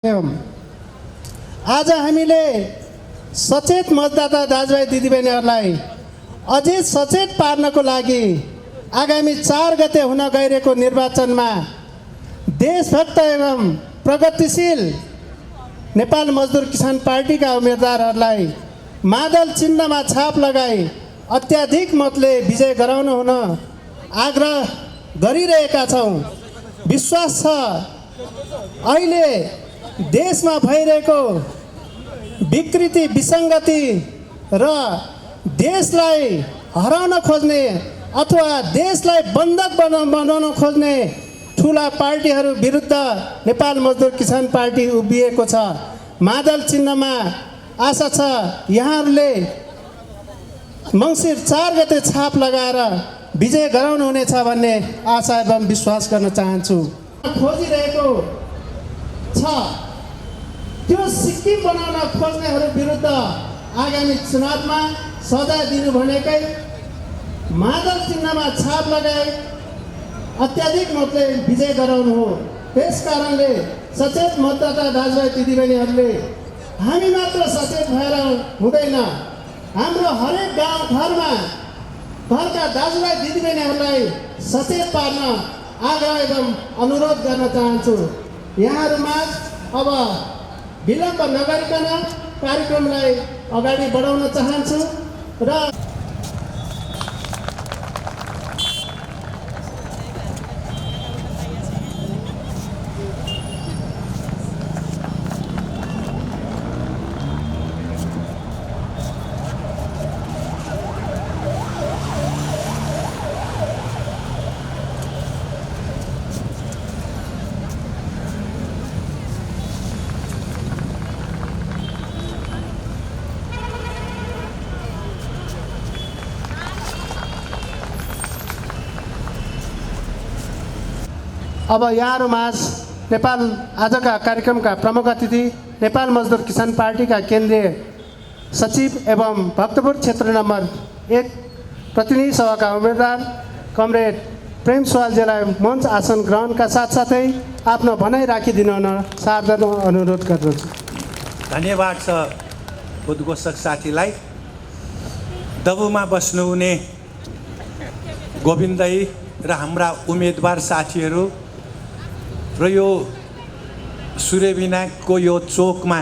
आज हामीले सचेत मतदाता दाजुभाइ दिदीबहिनीहरूलाई अझै सचेत पार्नको लागि आगामी 4 गते हुन गइरहेको निर्वाचनमा देशभक्त एवं प्रगतिशील नेपाल मजदुर किसान पार्टीका उम्मेदवारहरूलाई मादल चिन्हमा छाप लगाई अत्याधिक मतले विजय गराउनु हुन आग्रह गरिरहेका छौँ। विश्वास छ अहिले देशमा भइरहेको विकृति विसङ्गति र देशलाई हराउन खोज्ने अथवा देशलाई बन्धक बनाउन खोज्ने ठुला पार्टीहरू विरुद्ध नेपाल मजदुर किसान पार्टी उभिएको छ। मादल चिन्हमा आशा छ यहाँहरूले मङ्सिर 4 गते छाप लगाएर विजय गराउनु हुनेछ भन्ने आशा एवं विश्वास गर्न चाहन्छु। खोजिरहेको छ त्यो सिक्किम बनाउन खोज्नेहरू विरुद्ध आगामी चुनावमा सजाय दिनु भनेकै मादल चिन्हमा छाप लगाए अत्याधिक मतले विजय गराउनु हो। त्यस कारणले सचेत मतदाता दाजुभाइ दिदीबहिनीहरूले हामी मात्र सचेत भएर हुँदैन, हाम्रो हरेक गाउँ घरका दाजुभाइ दिदीबहिनीहरूलाई सचेत पार्न आग्रह एवं अनुरोध गर्न चाहन्छु। यहाँहरूमा अब विलम्ब नगरिकन कार्यक्रमलाई अगाडि बढाउन चाहन्छु र अब यहाँहरूमाझ नेपाल आजका कार्यक्रमका प्रमुख अतिथि नेपाल मजदुर किसान पार्टीका केन्द्रीय सचिव एवं भक्तपुर क्षेत्र नम्बर 1 प्रतिनिधि सभाका उम्मेदवार कमरेड प्रेम सुवालजीलाई मञ्च आसन ग्रहणका साथसाथै आफ्नो भनाइ राखिदिनु हुन सादर अनुरोध गर्दछु। धन्यवाद छ उद्घोषक साथीलाई। दबुमा बस्नुहुने गोविन्दै र हाम्रा उम्मेदवार साथीहरू र यो सूर्यविनायकको यो चोकमा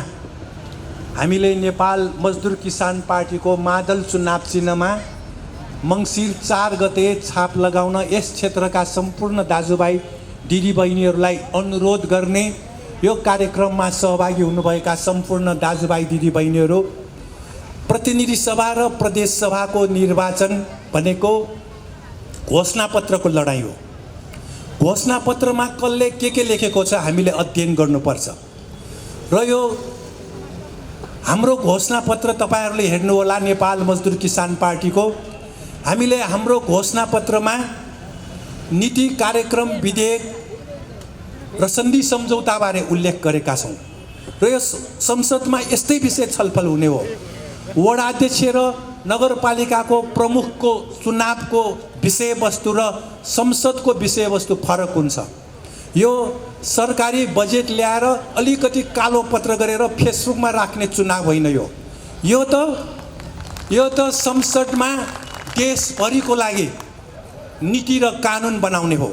हामीले नेपाल मजदुर किसान पार्टीको मादल चुनाव चिन्हमा मङ्सिर 4 गते छाप लगाउन यस क्षेत्रका सम्पूर्ण दाजुभाइ दिदीबहिनीहरूलाई अनुरोध गर्ने, यो कार्यक्रममा सहभागी हुनुभएका सम्पूर्ण दाजुभाइ दिदीबहिनीहरू, प्रतिनिधि सभा र प्रदेश सभाको निर्वाचन भनेको घोषणापत्रको लडाइँ हो। घोषणापत्रमा कसले के लेखेको छ हामीले अध्ययन गर्नुपर्छ र यो हाम्रो घोषणापत्र तपाईँहरूले हेर्नु होला नेपाल मजदुर किसान पार्टीको। हामीले हाम्रो घोषणापत्रमा नीति कार्यक्रम विधेयक र सन्धि सम्झौताबारे उल्लेख गरेका छौँ र यो संसदमा यस्तै विषय छलफल हुने हो। वडाध्यक्ष र नगरपालिकाको प्रमुखको चुनावको विषयवस्तु र संसदको विषयवस्तु फरक हुन्छ। यो सरकारी बजेट ल्याएर अलिकति कालो पत्र गरेर फेसबुकमा राख्ने चुनाव होइन। यो त संसदमा देशभरिको लागि नीति र कानुन बनाउने हो।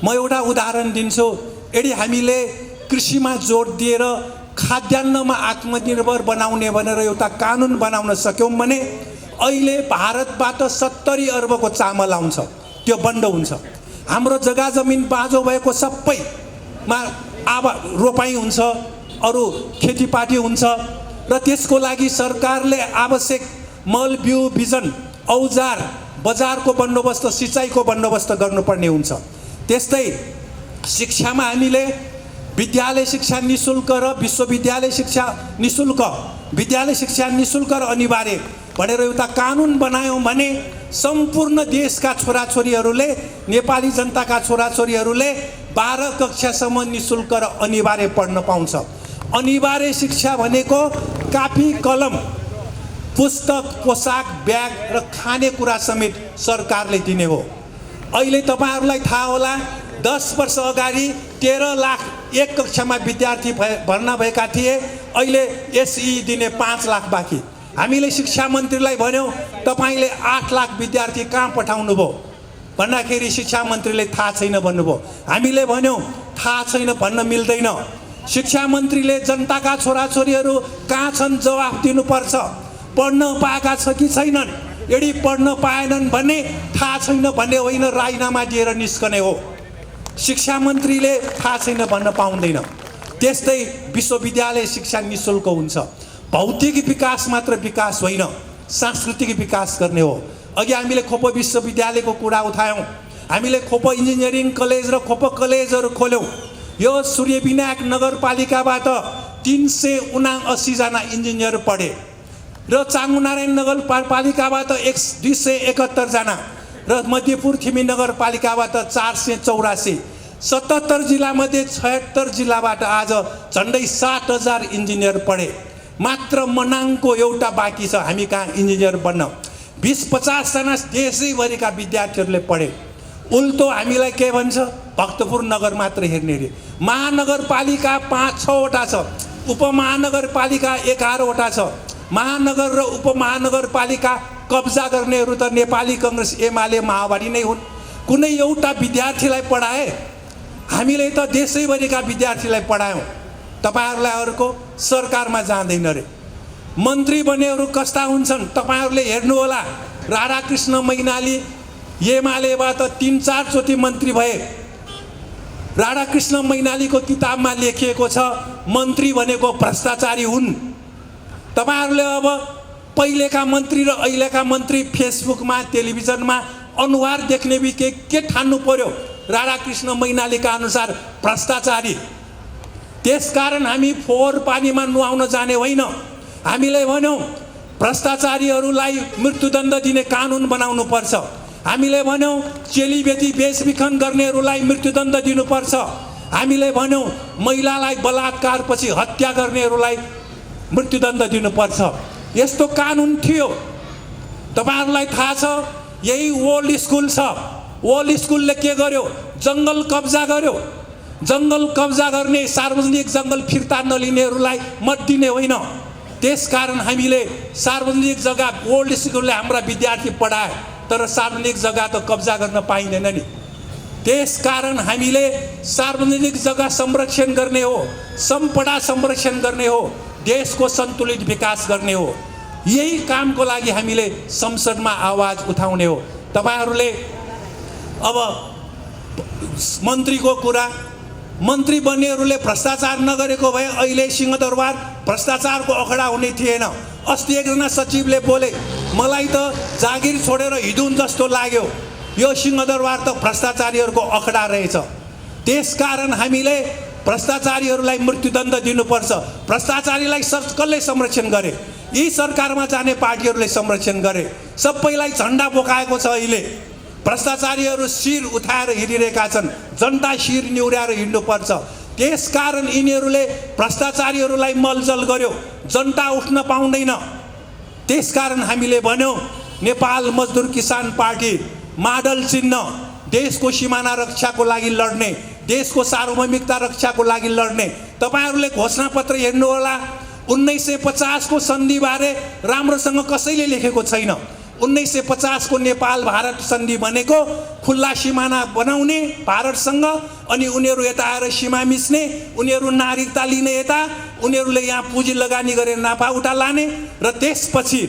म एउटा उदाहरण दिन्छु। यदि हामीले कृषिमा जोड दिएर खाद्यान्नमा आत्मनिर्भर बनाउने भनेर एउटा कानुन बनाउन सक्यौँ भने अहिले भारतबाट 70 अर्बको चामल आउँछ, त्यो बन्द हुन्छ। हाम्रो जग्गा जमिन बाँझो भएको सबैमा रोपाइँ हुन्छ, अरू खेतीपाती हुन्छ र त्यसको लागि सरकारले आवश्यक मल बिउ बिजन औजार बजारको बन्दोबस्त सिँचाइको बन्दोबस्त गर्नुपर्ने हुन्छ। त्यस्तै शिक्षामा हामीले विद्यालय शिक्षा निःशुल्क र विश्वविद्यालय शिक्षा निःशुल्क, विद्यालय शिक्षा निःशुल्क र अनिवार्य भनेर एउटा कानुन बनायौँ भने सम्पूर्ण देशका छोराछोरीहरूले, नेपाली जनताका छोराछोरीहरूले 12 कक्षासम्म निःशुल्क र अनिवार्य पढ्न पाउँछ। अनिवार्य शिक्षा भनेको कापी कलम पुस्तक पोसाक ब्याग र खानेकुरा समेत सरकारले दिने हो। अहिले तपाईहरुलाई थाहा होला 10 वर्ष अगाडि 13 लाख एक कक्षामा विद्यार्थी भर्ना भएका थिए, अहिले एसई दिने 5 लाख बाँकी। हामीले शिक्षा मन्त्रीलाई भन्यौँ तपाईँले 8 लाख विद्यार्थी कहाँ पठाउनु भयो भन्दाखेरि शिक्षा मन्त्रीले थाहा छैन भन्नुभयो। हामीले भन्यौँ थाहा छैन भन्न मिल्दैन, शिक्षा मन्त्रीले जनताका छोराछोरीहरू कहाँ छन् जवाफ दिनुपर्छ। पढ्न पाएका छ कि छैनन्, यदि पढ्न पाएनन् भने थाहा छैन भन्ने होइन, राजीनामा दिएर निस्कने हो। शिक्षा मन्त्रीले थाहा छैन भन्न पाउँदैन। त्यस्तै विश्वविद्यालय शिक्षा निःशुल्क हुन्छ। भौतिक विकास मात्र विकास होइन, सांस्कृतिक विकास गर्ने हो। अघि हामीले खोप विश्वविद्यालयको कुरा उठायौँ, हामीले खोप इन्जिनियरिङ कलेज र खोप कलेजहरू खोल्यौँ। यो सूर्यविनायक नगरपालिकाबाट 379 जना इन्जिनियर पढे र चाँगुनारायण नगरपालिकाबाट 271 जना र मध्यपुर थिमी नगरपालिकाबाट 484। 77 जिल्लामध्ये 76 जिल्लाबाट आज झन्डै 60,000 इन्जिनियर पढे। मात्र मनाङको एउटा बाँकी छ हामी कहाँ इन्जिनियर बन्न। 20-50 जना देशैभरिका विद्यार्थीहरूले पढे। उल्टो हामीलाई के भन्छ, भक्तपुर नगर मात्र हेर्ने रे। महानगरपालिका 5-6वटा छ, उपमहानगरपालिका 11वटा छ। महानगर र उपमहानगरपालिका कब्जा गर्नेहरू त नेपाली काङ्ग्रेस एमाले माओवादी नै हुन्। कुनै एउटा विद्यार्थीलाई पढाए? हामीले त देशैभरिका विद्यार्थीलाई पढायौँ। तपाईँहरूलाई अरूको सरकारमा जाँदैन रे। मन्त्री बन्नेहरू कस्ता हुन्छन् तपाईँहरूले हेर्नुहोला। राधाकृष्ण मैनाली एमालेबाट 3-4 चोटि मन्त्री भए। राधाकृष्ण मैनालीको किताबमा लेखिएको छ मन्त्री भनेको भ्रष्टाचारी हुन्। तपाईँहरूले अब पहिलेका मन्त्री र अहिलेका मन्त्री फेसबुकमा टेलिभिजनमा अनुहार देख्ने बित्तिकै के ठान्नु पर्यो? राधाकृष्ण मैनालीका अनुसार भ्रष्टाचारी। त्यसकारण हामी फोहोर पानीमा नुहाउन जाने होइन। हामीले भन्यौँ भ्रष्टाचारीहरूलाई मृत्युदण्ड दिने कानुन बनाउनु पर्छ। हामीले भन्यौँ चेलीबेटी बेचबिखन गर्नेहरूलाई मृत्युदण्ड दिनुपर्छ। हामीले भन्यौँ महिलालाई बलात्कारपछि हत्या गर्नेहरूलाई मृत्युदण्ड दिनुपर्छ। यस्तो कानुन थियो। तपाईँहरूलाई थाहा छ यही ओल्ड स्कुल छ। ओल्ड स्कुलले के गर्यो? जङ्गल कब्जा गर्यो। जङ्गल कब्जा गर्ने, सार्वजनिक जङ्गल फिर्ता नलिनेहरूलाई मत दिने होइन। त्यसकारण हामीले सार्वजनिक जग्गा, ओल्ड स्कुलले हाम्रा विद्यार्थी पढाए तर सार्वजनिक जग्गा त कब्जा गर्न पाइँदैन नि। त्यसकारण हामीले सार्वजनिक जग्गा संरक्षण गर्ने हो, सम्पदा संरक्षण गर्ने हो, देशको सन्तुलित विकास गर्ने हो। यही कामको लागि हामीले संसदमा आवाज उठाउने हो। तपाईँहरूले अब मन्त्रीको कुरा, मन्त्री बन्नेहरूले भ्रष्टाचार नगरेको भए अहिले सिंहदरबार भ्रष्टाचारको अखडा हुने थिएन। अस्ति एकजना सचिवले बोले मलाई त जागिर छोडेर हिँडुन् जस्तो लाग्यो, यो सिंहदरबार त भ्रष्टाचारीहरूको अखडा रहेछ। त्यसकारण हामीले भ्रष्टाचारीहरूलाई मृत्युदण्ड दिनुपर्छ। भ्रष्टाचारीलाई कसले संरक्षण गरे? यी सरकारमा जाने पार्टीहरूले संरक्षण गरे। सबैलाई झन्डा बोकाएको छ। अहिले भ्रष्टाचारीहरू शिर उठाएर हिँडिरहेका छन्। जनता शिर निहुर्याएर हिँड्नुपर्छ। त्यसकारण यिनीहरूले भ्रष्टाचारीहरूलाई मलजल गर्यो, जनता उठ्न पाउँदैन। त्यसकारण हामीले भन्यौँ नेपाल मजदुर किसान पार्टी माडल चिन्ह, देशको सिमाना रक्षाको लागि लड्ने, देशको सार्वभौमिकता रक्षाको लागि लड्ने। तपाईँहरूले घोषणापत्र हेर्नुहोला। 1950 को सन्धिबारे राम्रोसँग कसैले लेखेको छैन। 1950 को नेपाल भारत सन्धि भनेको खुल्ला सिमाना बनाउने भारतसँग, अनि उनीहरू यता आएर सीमा मिच्ने, उनीहरू नागरिकता लिने यता, उनीहरूले यहाँ पुँजी लगानी गरेर नाफा उठा लाने। र त्यसपछि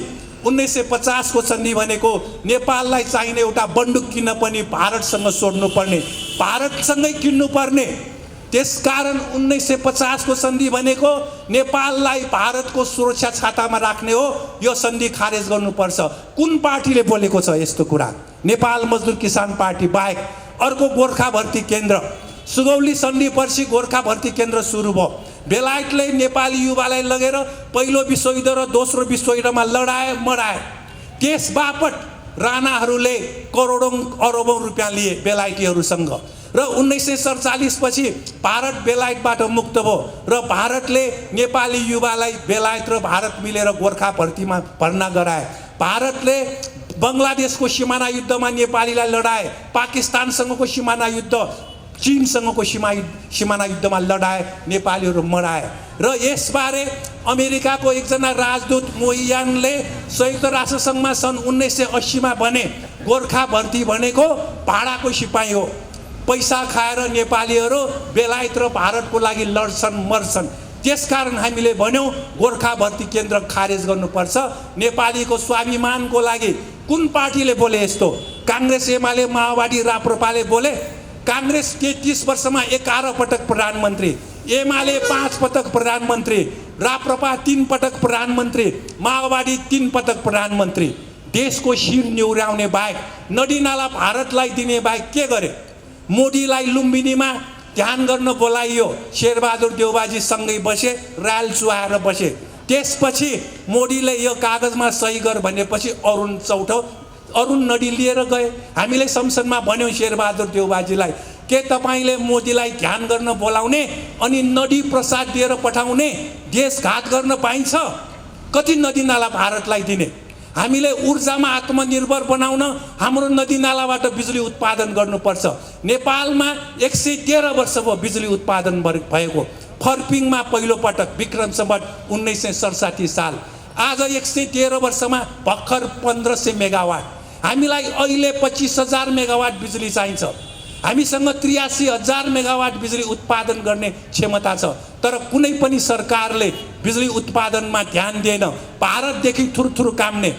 1950 को सन्धि भनेको नेपाललाई चाहिने एउटा बन्दुक किन्न पनि भारतसँग सोध्नुपर्ने, भारतसँगै किन्नुपर्ने। त्यसकारण 1950 को सन्धि भनेको नेपाललाई भारतको सुरक्षा छातामा राख्ने हो। यो सन्धि खारेज गर्नुपर्छ। कुन पार्टीले बोलेको छ यस्तो कुरा? नेपाल मजदुर किसान पार्टी बाहेक अर्को गोर्खा भर्ती केन्द्र। सुगौली सन्धि पछि गोर्खा भर्ती केन्द्र सुरु भयो। बेलायतले नेपाली युवालाई लगेर पहिलो विश्वयुद्ध र दोस्रो विश्वयुद्धमा लडाए मराए। त्यसबापत राणाहरूले करोडौं अरबौं रुपियाँ लिए बेलायतीहरूसँग। र 1947 पछि भारत बेलायतबाट मुक्त भयो र भारतले नेपाली युवालाई बेलायत र भारत मिलेर गोर्खा भर्तीमा भर्ना गराए। भारतले बङ्गलादेशको सिमाना युद्धमा नेपालीलाई लडाए। पाकिस्तानसँगको सिमाना युद्ध चीनसँगको सिमाना युद्धमा लडाए, नेपालीहरू मराए। र यसबारे अमेरिकाको एकजना राजदूत मोहियानले संयुक्त राष्ट्रसङ्घमा सन् 1980 भने गोर्खा भर्ती भनेको भाडाको सिपाही हो, पैसा खाएर नेपालीहरू बेलायत र भारतको लागि लड्छन् मर्छन्। त्यसकारण हामीले भन्यौँ गोर्खा भर्ती केन्द्र खारेज गर्नुपर्छ। नेपालीको स्वाभिमानको लागि कुन पार्टीले बोले यस्तो? काङ्ग्रेस, एमाले, माओवादी, राप्रपाले बोले। काङ्ग्रेस 33 वर्षमा 11 पटक प्रधानमन्त्री, एमाले 5 पटक प्रधानमन्त्री, राप्रपा 3 पटक प्रधानमन्त्री, माओवादी 3 पटक प्रधानमन्त्री। देशको शिर न्युराउने बाहेक, नदीनाला भारतलाई दिने बाहेक के गरे? मोदीलाई लुम्बिनीमा ध्यान गर्न बोलाइयो, शेरबहादुर देउबाजी सँगै बसे, रायल चुहाएर बसे। त्यसपछि मोदीले यो कागजमा सही गर भनेपछि अरुण नदी लिएर गए। हामीले संसदमा भन्यौँ शेरबहादुर देउबाजीलाई, के तपाईँले मोदीलाई ध्यान गर्न बोलाउने अनि नदी प्रसाद दिएर पठाउने देशघात गर्न पाइन्छ? कति नदीनाला भारतलाई दिने? हामीले ऊर्जामा आत्मनिर्भर बनाउन हाम्रो नदीनालाबाट बिजुली उत्पादन गर्नुपर्छ। नेपालमा 113 वर्ष भयो बिजुली उत्पादन भएको। फर्पिङमा पहिलो पटक विक्रम सम्वत 1967 साल। आज 113 वर्षमा भर्खर 1500 मेगावाट। हामीलाई अहिले 25,000 मेगावाट बिजुली चाहिन्छ। हामीसँग 83,000 मेगावाट बिजुली उत्पादन गर्ने क्षमता छ, तर कुनै पनि सरकारले बिजुली उत्पादनमा ध्यान दिएन। भारतदेखि थुरथुर काम्ने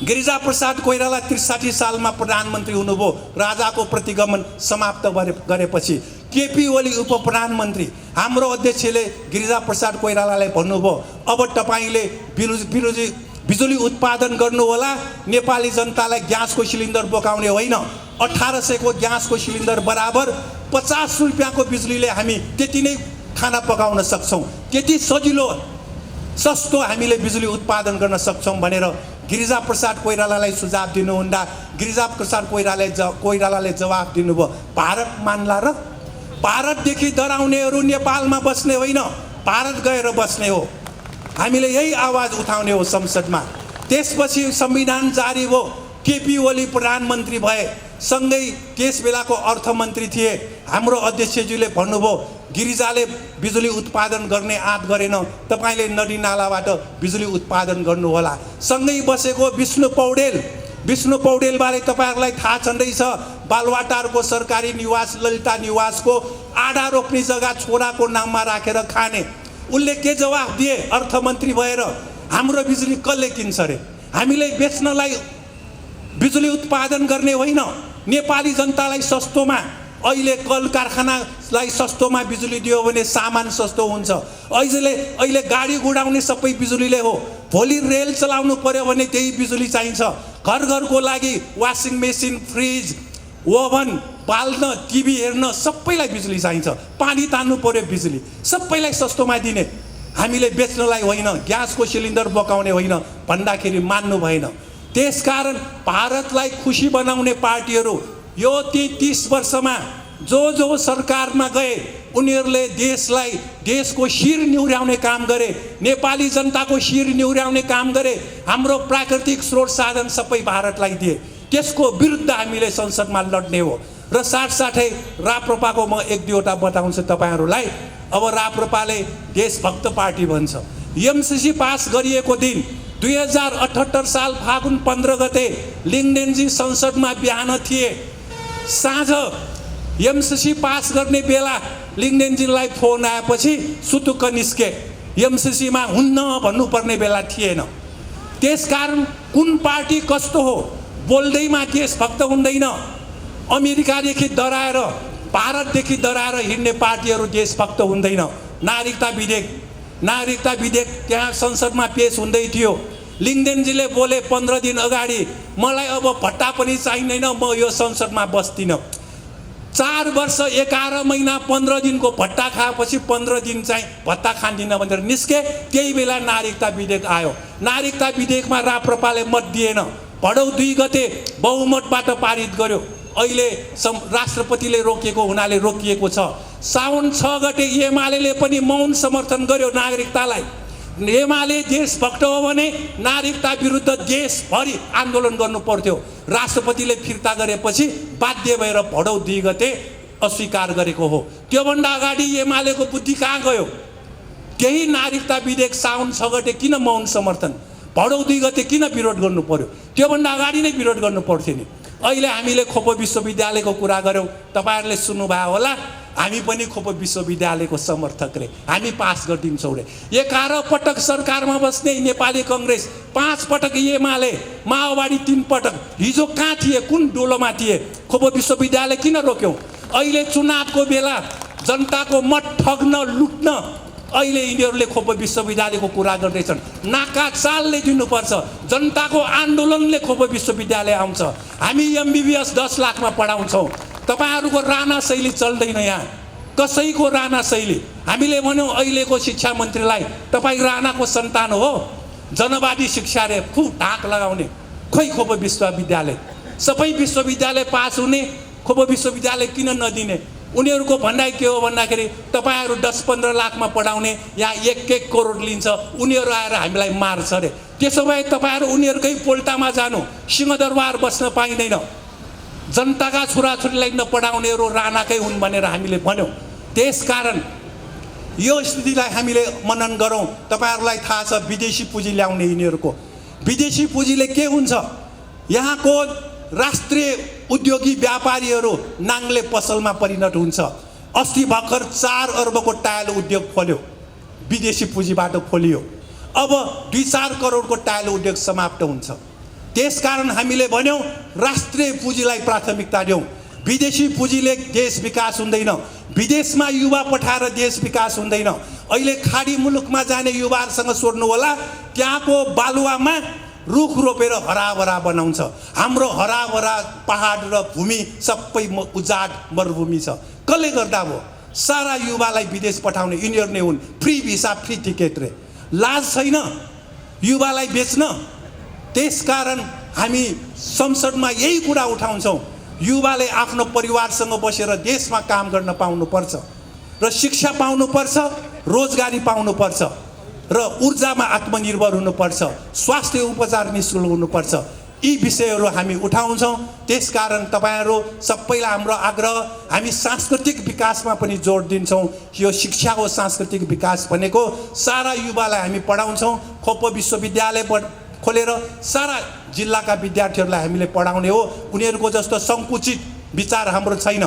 गिरिजा प्रसाद कोइराला 63 सालमा प्रधानमन्त्री हुनुभयो। राजाको प्रतिगमन समाप्त गरेपछि केपी ओली उप प्रधानमन्त्री, हाम्रो अध्यक्षले गिरिजा प्रसाद कोइरालालाई भन्नुभयो, अब तपाईँले बिजुली उत्पादन गर्नुहोला, नेपाली जनतालाई ग्यासको सिलिन्डर बोकाउने होइन। 1800 को ग्यासको सिलिन्डर बराबर 50 रुपियाँको बिजुलीले हामी त्यति नै खाना पकाउन सक्छौँ। त्यति सजिलो सस्तो हामीले बिजुली उत्पादन गर्न सक्छौँ भनेर गिरिजा प्रसाद कोइरालालाई सुझाव दिनुहुँदा गिरिजा प्रसाद कोइरालाले जवाफ दिनुभयो, भारत मान्ला र? भारतदेखि डराउनेहरू नेपालमा बस्ने होइन, भारत गएर बस्ने हो। हामीले यही आवाज उठाउने हो संसदमा। त्यसपछि संविधान जारी भयो, केपी ओली प्रधानमन्त्री भए, सँगै त्यस बेलाको अर्थमन्त्री थिए। हाम्रो अध्यक्षज्यूले भन्नुभयो, गिरिजाले बिजुली उत्पादन गर्ने आँट गरेन, तपाईँले नदीनालाबाट बिजुली उत्पादन गर्नुहोला। सँगै बसेको विष्णु पौडेलबारे तपाईँहरूलाई थाहा छँदै छ। बालुवाटारको सरकारी निवास ललिता निवासको आधा रोप्ने जग्गा छोराको नाममा राखेर खाने। उनले के जवाफ दिए? अर्थमन्त्री भएर, हाम्रो बिजुली कसले किन्छ रे? हामीले बेच्नलाई बिजुली उत्पादन गर्ने होइन, नेपाली जनतालाई सस्तोमा। अहिले कल कारखानालाई सस्तोमा बिजुली दियो भने सामान सस्तो हुन्छ। अहिले गाडी गुडाउने सबै बिजुलीले हो। भोलि रेल चलाउनु पर्यो भने त्यही बिजुली चाहिन्छ। घर घरको लागि वासिङ मेसिन, फ्रिज, ओभन बाल्न, टिभी हेर्न सबैलाई बिजुली चाहिन्छ। पानी तान्नु पर्यो बिजुली, सबैलाई सस्तोमा दिने। हामीले बेच्नलाई होइन, ग्यासको सिलिन्डर बोकाउने होइन भन्दाखेरि मान्नु भएन। त्यसकारण भारतलाई खुसी बनाउने पार्टीहरू यो 33 वर्षमा जो सरकारमा गए उनीहरूले देशको शिर निहुर्याउने काम गरे, नेपाली जनताको शिर निहुर्याउने काम गरे। हाम्रो प्राकृतिक स्रोत साधन सबै भारतलाई दिए। त्यसको विरुद्ध हामीले संसदमा लड्ने हो। र साथसाथै राप्रपाको म 1-2वटा बताउँछु तपाईँहरूलाई। अब राप्रपाले देशभक्त पार्टी भन्छ। एमसीसी पास गरिएको दिन 2078 साल फागुन 15 गते लिङ्गदेनजी संसदमा बिहान थिए। साँझ एमसीसी पास गर्ने बेला लिङ्गदेनजीलाई फोन आएपछि सुतुक्क निस्के। एमसीसीमा हुन्न भन्नुपर्ने बेला थिएन। त्यसकारण कुन पार्टी कस्तो हो? बोल्दैमा देशभक्त हुँदैन। अमेरिकादेखि डराएर, भारतदेखि डराएर हिँड्ने पार्टीहरू देशभक्त हुँदैन। नागरिकता विधेयक त्यहाँ संसदमा पेश हुँदै थियो। लिङ्गदेनजीले बोले 15 दिन अगाडि, मलाई अब भत्ता पनि चाहिँदैन, म यो संसदमा बस्दिनँ। 4 वर्ष 11 महिना 15 दिनको भत्ता खाएपछि 15 दिन चाहिँ भत्ता खाँदिनँ भनेर निस्के। त्यही बेला नागरिकता विधेयक आयो। नागरिकता विधेयकमा राप्रपाले मत दिएन। भदौ 2 गते बहुमतबाट पारित गर्यो। अहिले राष्ट्रपतिले रोकेको हुनाले रोकिएको छ। साउन 6 गते एमाले पनि मौन समर्थन गर्यो नागरिकतालाई। एमाले देशभक्त हो भने नागरिकता विरुद्ध देशभरि आन्दोलन गर्नु पर्थ्यो। राष्ट्रपतिले फिर्ता गरेपछि बाध्य भएर भदौ 2 गते अस्वीकार गरेको हो। त्योभन्दा अगाडि एमालेको बुद्धि कहाँ गयो? केही नागरिकता विधेयक साउन 6 गते किन मौन समर्थन, भदौ 2 गते किन विरोध गर्नु पर्यो? त्योभन्दा अगाडि नै विरोध गर्नु पर्थ्यो नि। अहिले हामीले खोप विश्वविद्यालयको कुरा गऱ्यौँ, तपाईँहरूले सुन्नुभयो होला। हामी पनि खोप विश्वविद्यालयको समर्थक रे, हामी पास गरिदिन्छौँ रे। 11 पटक सरकारमा बस्ने नेपाली कङ्ग्रेस, 5 पटक एमाले, माओवादी 3 पटक। हिजो कहाँ थिए? कुन डोलोमा थिए? खोप विश्वविद्यालय किन रोक्यौँ? अहिले चुनावको बेला जनताको मत ठग्न लुट्न अहिले यिनीहरूले खोप विश्वविद्यालयको कुरा गर्दैछन्। नाका चालले दिनुपर्छ, जनताको आन्दोलनले खोप विश्वविद्यालय आउँछ। हामी एमबिबिएस 10 लाखमा पढाउँछौँ। तपाईँहरूको राणा शैली चल्दैन यहाँ, कसैको राणा शैली। हामीले भन्यौँ अहिलेको शिक्षा मन्त्रीलाई, तपाईँ राणाको सन्तान हो, जनवादी शिक्षा रे, खुब ढाक लगाउने। खोइ खोप विश्वविद्यालय, सबै विश्वविद्यालय पास हुने, खोप विश्वविद्यालय किन नदिने? उनीहरूको भनाइ के हो भन्दाखेरि तपाईँहरू 10-15 लाखमा पढाउने, यहाँ 1-1 करोड लिन्छ, उनीहरू आएर हामीलाई मार्छ अरे। त्यसो भए तपाईँहरू उनीहरूकै पोल्टामा जानु, सिंहदरबार बस्न पाइँदैन। जनताका छोराछोरीलाई नपढाउनेहरू राणाकै हुन् भनेर हामीले भन्यौँ। त्यसकारण यो स्थितिलाई हामीले मनन गरौँ। तपाईँहरूलाई थाहा छ विदेशी पुँजी ल्याउने यिनीहरूको। विदेशी पुँजीले के हुन्छ? यहाँको राष्ट्रिय उद्योगी व्यापारीहरू नाङ्ले पसलमा परिणत हुन्छ। अस्ति भर्खर 4 अर्बको टायल उद्योग खोल्यो, विदेशी पुँजीबाट खोलियो। अब 2-4 करोडको टायल उद्योग समाप्त हुन्छ। त्यसकारण हामीले भन्यौँ राष्ट्रिय पुँजीलाई प्राथमिकता दिउँ। विदेशी पुँजीले देश विकास हुँदैन, विदेशमा युवा पठाएर देश विकास हुँदैन। अहिले खाडी मुलुकमा जाने युवाहरूसँग सोध्नु होला, त्यहाँको बालुवामा रुख रोपेर हराभरा बनाउँछ। हाम्रो हराभरा पहाड र भूमि सबै उजाड मरुभूमि छ। कसले गर्दा भयो? सारा युवालाई विदेश पठाउने यिनीहरू नै हुन्। फ्री भिसा, फ्री टिकट रे। लाज छैन युवालाई बेच्न? त्यसकारण हामी संसदमा यही कुरा उठाउँछौँ, युवाले आफ्नो परिवारसँग बसेर देशमा काम गर्न पाउनुपर्छ र शिक्षा पाउनुपर्छ, रोजगारी पाउनुपर्छ र ऊर्जामा आत्मनिर्भर हुनुपर्छ, स्वास्थ्य उपचार निःशुल्क हुनुपर्छ। यी विषयहरू हामी उठाउँछौँ। त्यसकारण तपाईँहरू सबैलाई हाम्रो आग्रह, हामी सांस्कृतिक विकासमा पनि जोड दिन्छौँ। यो शिक्षा हो सांस्कृतिक विकास भनेको। सारा युवालाई हामी पढाउँछौँ। खोप विश्वविद्यालय खोलेर सारा जिल्लाका विद्यार्थीहरूलाई हामीले पढाउने हो। उनीहरूको जस्तो सङ्कुचित विचार हाम्रो छैन।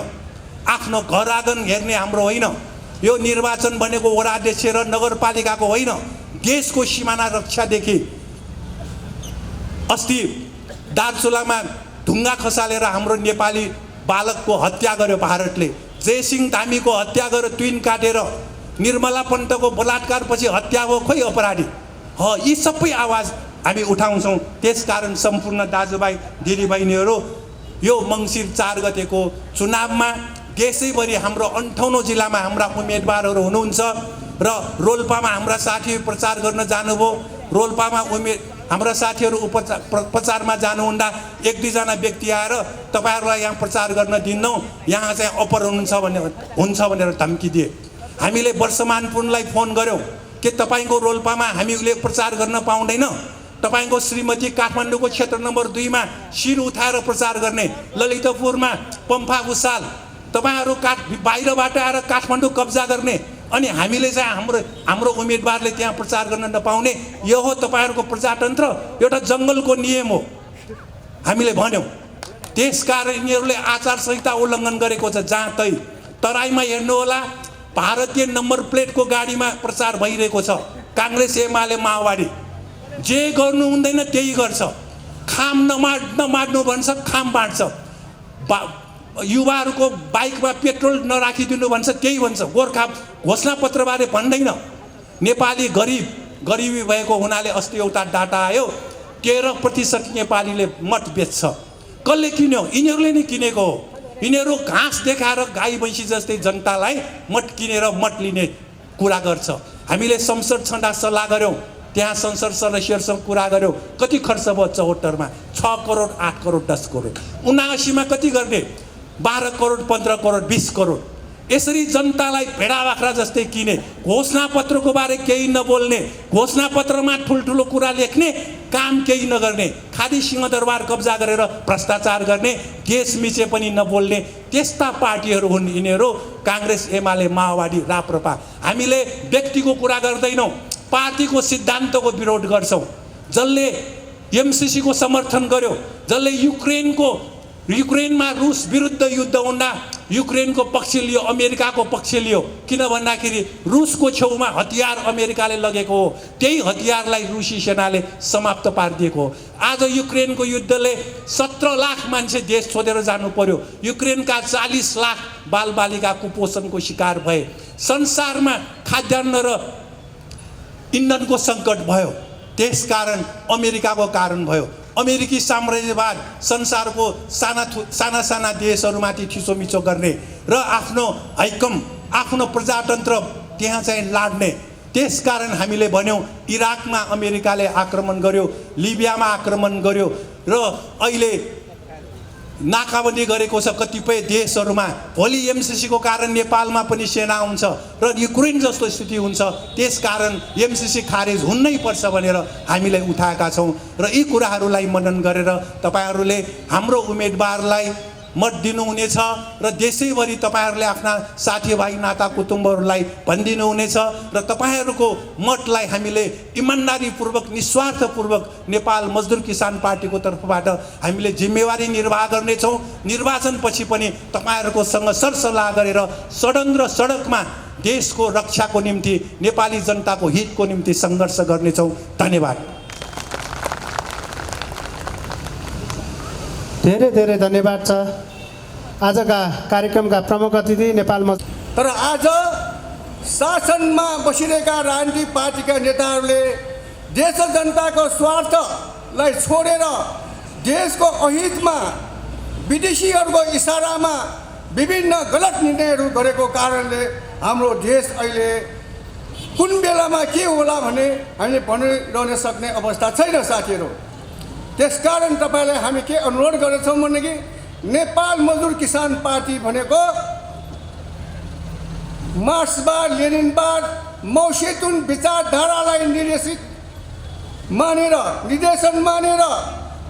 आफ्नो घर आँगन हेर्ने हाम्रो होइन। यो निर्वाचन भनेको वडाध्यक्ष र नगरपालिकाको होइन, देशको सिमाना रक्षादेखि। अस्ति दार्चुलामा ढुङ्गा खसालेर हाम्रो नेपाली बालकको हत्या गर्यो भारतले। जयसिंह धामीको हत्या गर्यो, ट्विन काटेर। निर्मला पन्तको बलात्कारपछि हत्या हो, खोइ अपराधी? यी सबै आवाज हामी उठाउँछौँ। त्यसकारण सम्पूर्ण दाजुभाइ दिदीबहिनीहरू, यो मङ्सिर 4 गतेको चुनावमा देशैभरि हाम्रो 58 जिल्लामा हाम्रा उम्मेदवारहरू हुनुहुन्छ र रोल्पामा हाम्रा साथीहरू प्रचार गर्न जानुभयो। रोल्पामा हाम्रा साथीहरू प्रचारमा जानुहुँदा 1-2 जना व्यक्ति आएर तपाईँहरूलाई यहाँ प्रचार गर्न दिन्नौँ, यहाँ चाहिँ अपर हुन्छ भनेर धम्की दिए। हामीले वर्षमान पुनलाई फोन गऱ्यौँ कि तपाईँको रोल्पामा हामीले प्रचार गर्न पाउँदैन। तपाईँको श्रीमती काठमाडौँको क्षेत्र नम्बर 2 मा शिर उठाएर प्रचार गर्ने, ललितपुरमा पम्फा भुसाल, तपाईँहरू बाहिरबाट आएर काठमाडौँ कब्जा गर्ने, अनि हामीले चाहिँ हाम्रो उम्मेदवारले त्यहाँ प्रचार गर्न नपाउने। यो हो तपाईँहरूको प्रजातन्त्र? एउटा जङ्गलको नियम हो, हामीले भन्यौँ। त्यसकारण यिनीहरूले आचार संहिता उल्लङ्घन गरेको छ। जहाँ तै तराईमा हेर्नुहोला, भारतीय नम्बर प्लेटको गाडीमा प्रचार भइरहेको छ। काङ्ग्रेस, एमाले, माओवादी जे गर्नु हुँदैन त्यही गर्छ। खाम नमाड्नु भन्छ, खाम बाँड्छ। युवाहरूको बाइकमा पेट्रोल नराखिदिनु भन्छ, त्यही भन्छ। गोर्खा घोषणापत्रबारे भन्दैन। नेपाली गरिबी भएको हुनाले अस्ति एउटा डाटा आयो, 13% नेपालीले मत बेच्छ। कसले किन्यो? यिनीहरूले नै किनेको हो। यिनीहरू घाँस देखाएर गाई भैँसी जस्तै जनतालाई मत किनेर मत लिने कुरा गर्छ। हामीले संसद छँदा सल्लाह गऱ्यौँ, त्यहाँ संसद सदस्यहरूसँग कुरा गऱ्यौँ। कति खर्च भयो? 74 मा 6 करोड, 8 करोड, 10 करोड। 79 मा कति गर्ने? 12 करोड, 15 करोड, 20 करोड। यसरी जनतालाई भेडा बाख्रा जस्तै किने, घोषणापत्रको बारे केही नबोल्ने, घोषणापत्रमा ठुल्ठुलो कुरा लेख्ने, काम केही नगर्ने, खादी सिंहदरबार कब्जा गरेर भ्रष्टाचार गर्ने, गेस मिचे पनि नबोल्ने त्यस्ता पार्टीहरू हुन् यिनीहरू। काङ्ग्रेस, एमाले, माओवादी, राप्रपा। हामीले व्यक्तिको कुरा गर्दैनौँ, पार्टीको सिद्धान्तको विरोध गर्छौँ। जसले एमसिसीको समर्थन गर्यो, जसले युक्रेनमा रुस विरुद्ध युद्ध हुँदा युक्रेनको पक्ष लियो, अमेरिकाको पक्ष लियो, किन भन्दाखेरि रुसको छेउमा हतियार अमेरिकाले लगेको हो, त्यही हतियारलाई रुसी सेनाले समाप्त पारिदिएको हो। आज युक्रेनको युद्धले 17 लाख मान्छे देश छोडेर जानु पर्यो। युक्रेनका 40 लाख बालबालिका कुपोषणको शिकार भए। संसारमा खाद्यान्न र इन्धनको सङ्कट भयो, त्यसकारण अमेरिकाको कारण भयो। अमेरिकी साम्राज्यवाद संसारको साना साना देशहरूमाथि थिचोमिचो गर्ने र आफ्नो प्रजातन्त्र त्यहाँ चाहिँ लाड्ने। त्यसकारण हामीले भन्यौँ इराकमा अमेरिकाले आक्रमण गर्यो, लिबियामा आक्रमण गर्यो र अहिले नाकाबन्दी गरेको छ कतिपय देशहरूमा। भोलि एमसिसीको कारण नेपालमा पनि सेना हुन्छ र युक्रेन जस्तो स्थिति हुन्छ। त्यसकारण एमसिसी खारेज हुनै पर्छ भनेर हामीले उठाएका छौँ र यी कुराहरूलाई मनन गरेर तपाईँहरूले हाम्रो उम्मेदवारलाई मत दिनुहुनेछ र देशैभरि तपाईँहरूले आफ्ना साथीभाइ नाता कुटुम्बहरूलाई भनिदिनुहुनेछ र तपाईँहरूको मतलाई हामीले इमान्दारीपूर्वक निस्वार्थपूर्वक नेपाल मजदुर किसान पार्टीको तर्फबाट हामीले जिम्मेवारी निर्वाह गर्नेछौँ। निर्वाचनपछि पनि तपाईँहरूकोसँग सरसल्लाह गरेर सडकमा देशको रक्षाको निम्ति, नेपाली जनताको हितको निम्ति सङ्घर्ष गर्नेछौँ। धन्यवाद। धेरै धेरै धन्यवाद छ। आजका कार्यक्रमका प्रमुख अतिथि नेपालमा। तर आज शासनमा बसिरहेका राजनीतिक पार्टीका नेताहरूले देश र जनताको स्वार्थलाई छोडेर देशको अहितमा विदेशीहरूको इसारामा विभिन्न गलत निर्णयहरू गरेको कारणले हाम्रो देश अहिले कुन बेलामा के होला भने हामीले भनिरहन सक्ने अवस्था छैन साथीहरू। त्यसकारण तपाईँलाई हामी के अनुरोध गर्छौँ भनेदेखि नेपाल मजदुर किसान पार्टी भनेको मार्क्सवाद, लेनिनवाद, मौसेतुन विचारधारालाई निर्देशन मानेर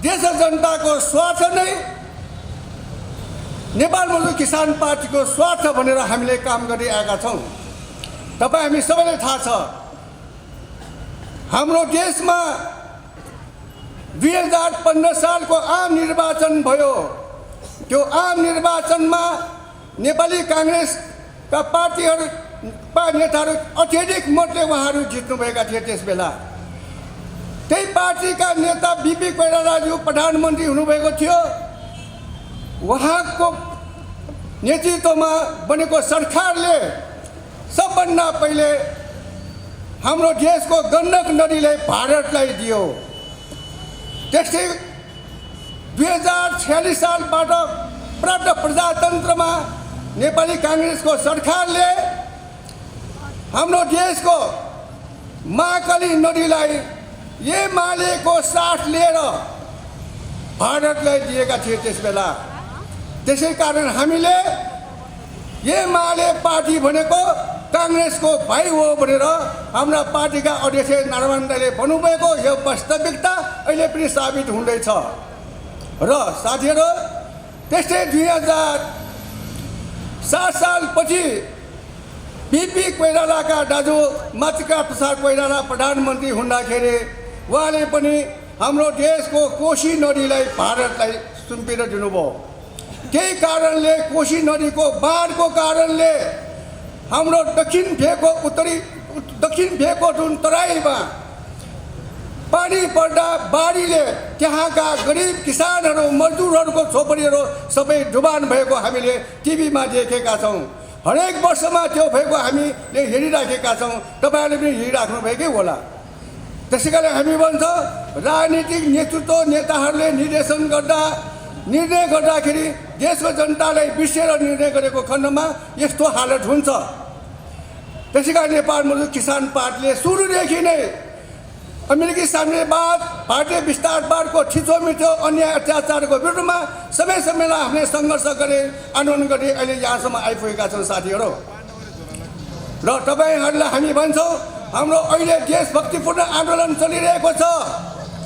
देश र जनताको स्वार्थ नै नेपाल मजदुर किसान पार्टीको स्वार्थ भनेर हामीले काम गरिआएका छौँ। हामी सबैलाई थाहा छ हाम्रो देशमा 2015 सालको आम निर्वाचन भयो। त्यो आम निर्वाचनमा नेपाली काङ्ग्रेसका नेताहरू अत्यधिक मतले उहाँहरू जित्नुभएका थिए। त्यस बेला त्यही पार्टीका नेता बीपी कोइरालाज्यू प्रधानमन्त्री हुनुभएको थियो। उहाँको नेतृत्वमा बनेको सरकारले सबभन्दा पहिले हाम्रो देशको गण्डक नदीलाई भारतलाई दियो। त्यस्तै 2046 सालबाट प्राप्त प्रजातन्त्रमा नेपाली काङ्ग्रेसको सरकारले हाम्रो देशको महाकाली नदीलाई एमालेको साथ लिएर भारतलाई दिएका थिए त्यस बेला। त्यसै कारण हामीले एमाले पार्टी भनेको काङ्ग्रेसको भाइ हो भनेर हाम्रा पार्टीका अध्यक्ष नारायण दाइले भन्नुभएको यो वास्तविकता अहिले पनि साबित हुँदैछ। र साथीहरू त्यस्तै 2007 सालपछि बीपी कोइरालाका दाजु मातृका प्रसाद कोइराला प्रधानमन्त्री हुँदाखेरि उहाँले पनि हाम्रो देशको कोशी नदीलाई भारतलाई सुम्पिएर दिनुभयो। त्यही कारणले कोशी नदीको बाढको कारणले हाम्रो दक्षिण भेगको जुन तराईमा पानी पर्दा बाढीले त्यहाँका गरिब किसानहरू, मजदुरहरूको छोपडीहरू सबै डुबान भएको हामीले टिभीमा देखेका छौँ। हरेक वर्षमा त्यो भएको हामीले हेरिराखेका छौँ। तपाईँहरूले पनि हेरिराख्नु भएकै होला। त्यसै कारण हामी भन्छ राजनीतिक नेतृत्व नेताहरूले निर्णय गर्दाखेरि देशको जनतालाई बिर्सेर निर्णय गरेको खण्डमा यस्तो हालत हुन्छ। त्यसै कारण नेपाल मजदुर किसान पार्टीले सुरुदेखि नै अमेरिकी साम्यवाद भारतीय विस्तारवादको थिचोमिचो अन्याय अत्याचारको विरुद्धमा समय समयमा हामीले सङ्घर्ष गरे आन्दोलन गरे अहिले यहाँसम्म आइपुगेका छौँ साथीहरू र तपाईँहरूलाई हामी भन्छौँ हाम्रो अहिले देशभक्तिपूर्ण आन्दोलन चलिरहेको छ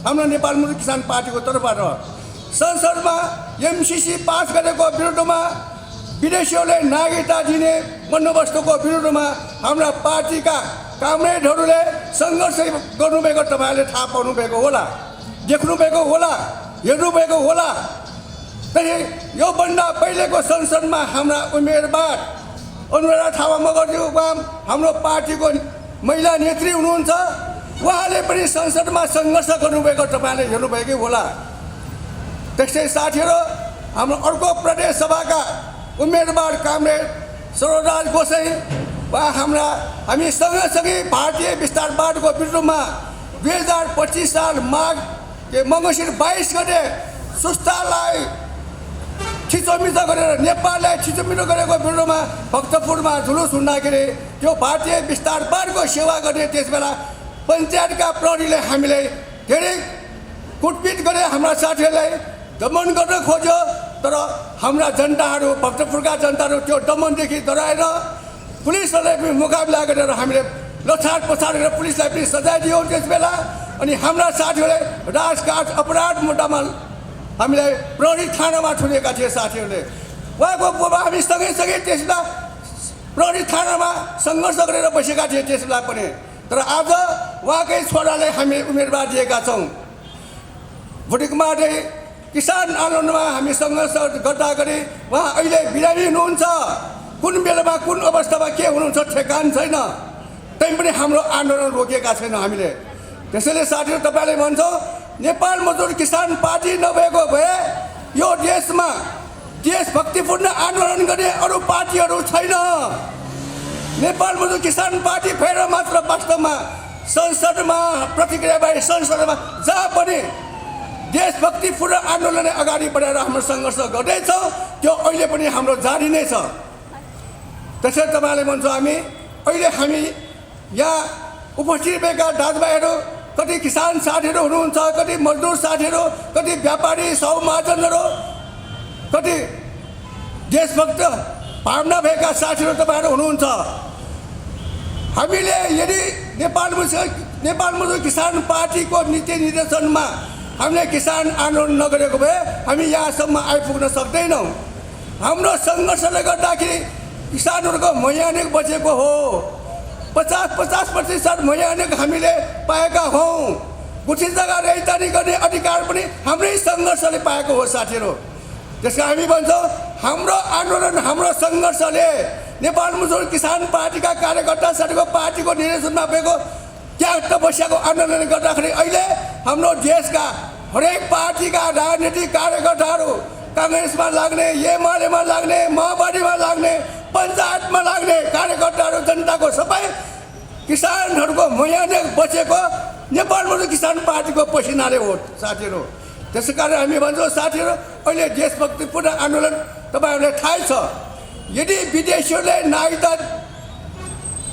हाम्रो नेपाल मजदुर किसान पार्टीको तर्फबाट संसदमा एमसिसी पास गरेको विरुद्धमा विदेशीहरूले नागरिकता दिने बन्दोबस्तको विरुद्धमा हाम्रा पार्टीका कामरेडहरूले सङ्घर्ष गर्नुभएको तपाईँहरूले थाहा पाउनुभएको होला देख्नुभएको होला हेर्नुभएको होला। त्यही योभन्दा पहिलेको संसदमा हाम्रा उम्मेदवार अनुराधा थापा मगरजीको काम हाम्रो पार्टीको महिला नेत्री हुनुहुन्छ, उहाँले पनि संसदमा सङ्घर्ष गर्नुभएको तपाईँहरूले हेर्नुभएकै होला। त्यस्तै साथीहरू हाम्रो अर्को प्रदेश सभाका उम्मेदवार कामरेड सरोजराज गोसाई वा हामी सँगसँगै भारतीय विस्तारवादको विरुद्धमा 2025 साल मङ्सिर 22 गते सुस्तालाई थिचोमिचो गरेर नेपाललाई थिचोमिचो गरेको विरुद्धमा भक्तपुरमा जुलुस हुँदाखेरि त्यो भारतीय विस्तारवादको सेवा गर्ने त्यसबेला पञ्चायतका प्रहरीले हामीले धेरै कुटपिट गरे, हाम्रा साथीहरूलाई दमन गर्न खोज्यो। तर हाम्रा जनताहरू भक्तपुरका जनताहरू त्यो दमनदेखि डराएर पुलिसहरूलाई पनि मुकाबला गरेर हामीले लछाड पछाड गरेर पुलिसलाई पनि सजाय दियौँ त्यस बेला। अनि हाम्रा साथीहरूले राजकाज अपराध मुद्दामा हामीलाई प्रहरी थानामा ठुलेका थिए साथीहरूले। उहाँको हामी सँगैसँगै त्यसमा प्रहरी थानामा सङ्घर्ष गरेर बसेका थिए त्यसलाई पनि। तर आज उहाँकै छोरालाई हामी उम्मेदवार दिएका छौँ। भुटिकमाटे किसान आन्दोलनमा हामी सङ्घर्ष गर्दाखेरि उहाँ अहिले बिरामी हुनुहुन्छ। कुन बेलामा कुन अवस्थामा के हुनुहुन्छ ठेगान छैन, तै पनि हाम्रो आन्दोलन रोकेका छैनौँ हामीले। त्यसैले साथीहरू तपाईँले भन्छौँ नेपाल मजदुर किसान पार्टी नभएको भए यो देशमा देशभक्तिपूर्ण आन्दोलन गर्ने अरू पार्टीहरू छैन। नेपाल मजदुर किसान पार्टी भएर मात्र वास्तवमा संसदमा प्रतिक्रिया भए संसदमा जहाँ पनि देशभक्तिपूर्ण आन्दोलन अगाडि बढाएर हाम्रो सङ्घर्ष गर्दैछौँ, त्यो अहिले पनि हाम्रो जारी नै छ। त्यसैले तपाईँले भन्छौँ हामी यहाँ उपस्थित भएका दाजुभाइहरू कति किसान साथीहरू हुनुहुन्छ, कति मजदुर साथीहरू, कति व्यापारी साहु महाजनहरू, कति देशभक्त भावना भएका साथीहरू तपाईँहरू हुनुहुन्छ। हामीले यदि नेपाल मजदुर किसान पार्टीको नीति निर्देशनमा हामीले किसान आन्दोलन नगरेको भए हामी यहाँसम्म आइपुग्न सक्दैनौँ। हाम्रो सङ्घर्षले गर्दाखेरि किसानहरूको मैयानेक बचेको हो। 50% मैयानेक हामीले पाएका हौँ। गुठी जग्गा रैतानी गर्ने अधिकार पनि हाम्रै सङ्घर्षले पाएको हो साथीहरू। त्यसका हामी भन्छौँ हाम्रो आन्दोलन हाम्रो सङ्घर्षले नेपाल मजदुर किसान पार्टीका कार्यकर्ता साथीको पार्टीको निर्देशनमा भएको त्याग तपस्याको आन्दोलन गर्दाखेरि अहिले हाम्रो देशका हरेक पार्टीका राजनीतिक कार्यकर्ताहरू काङ्ग्रेसमा लाग्ने, एमालेमा लाग्ने, माओवादीमा लाग्ने, पञ्चायतमा लाग्ने कार्यकर्ताहरू जनताको सबै किसानहरूको मैयाने बचेको नेपाल मजदुर किसान पार्टीको पसिनाले हो साथीहरू। त्यसै कारण हामी भन्छौँ साथीहरू अहिले देशभक्तिपूर्ण आन्दोलन तपाईँहरूलाई थाहै छ। यदि विदेशीहरूले नागरिकता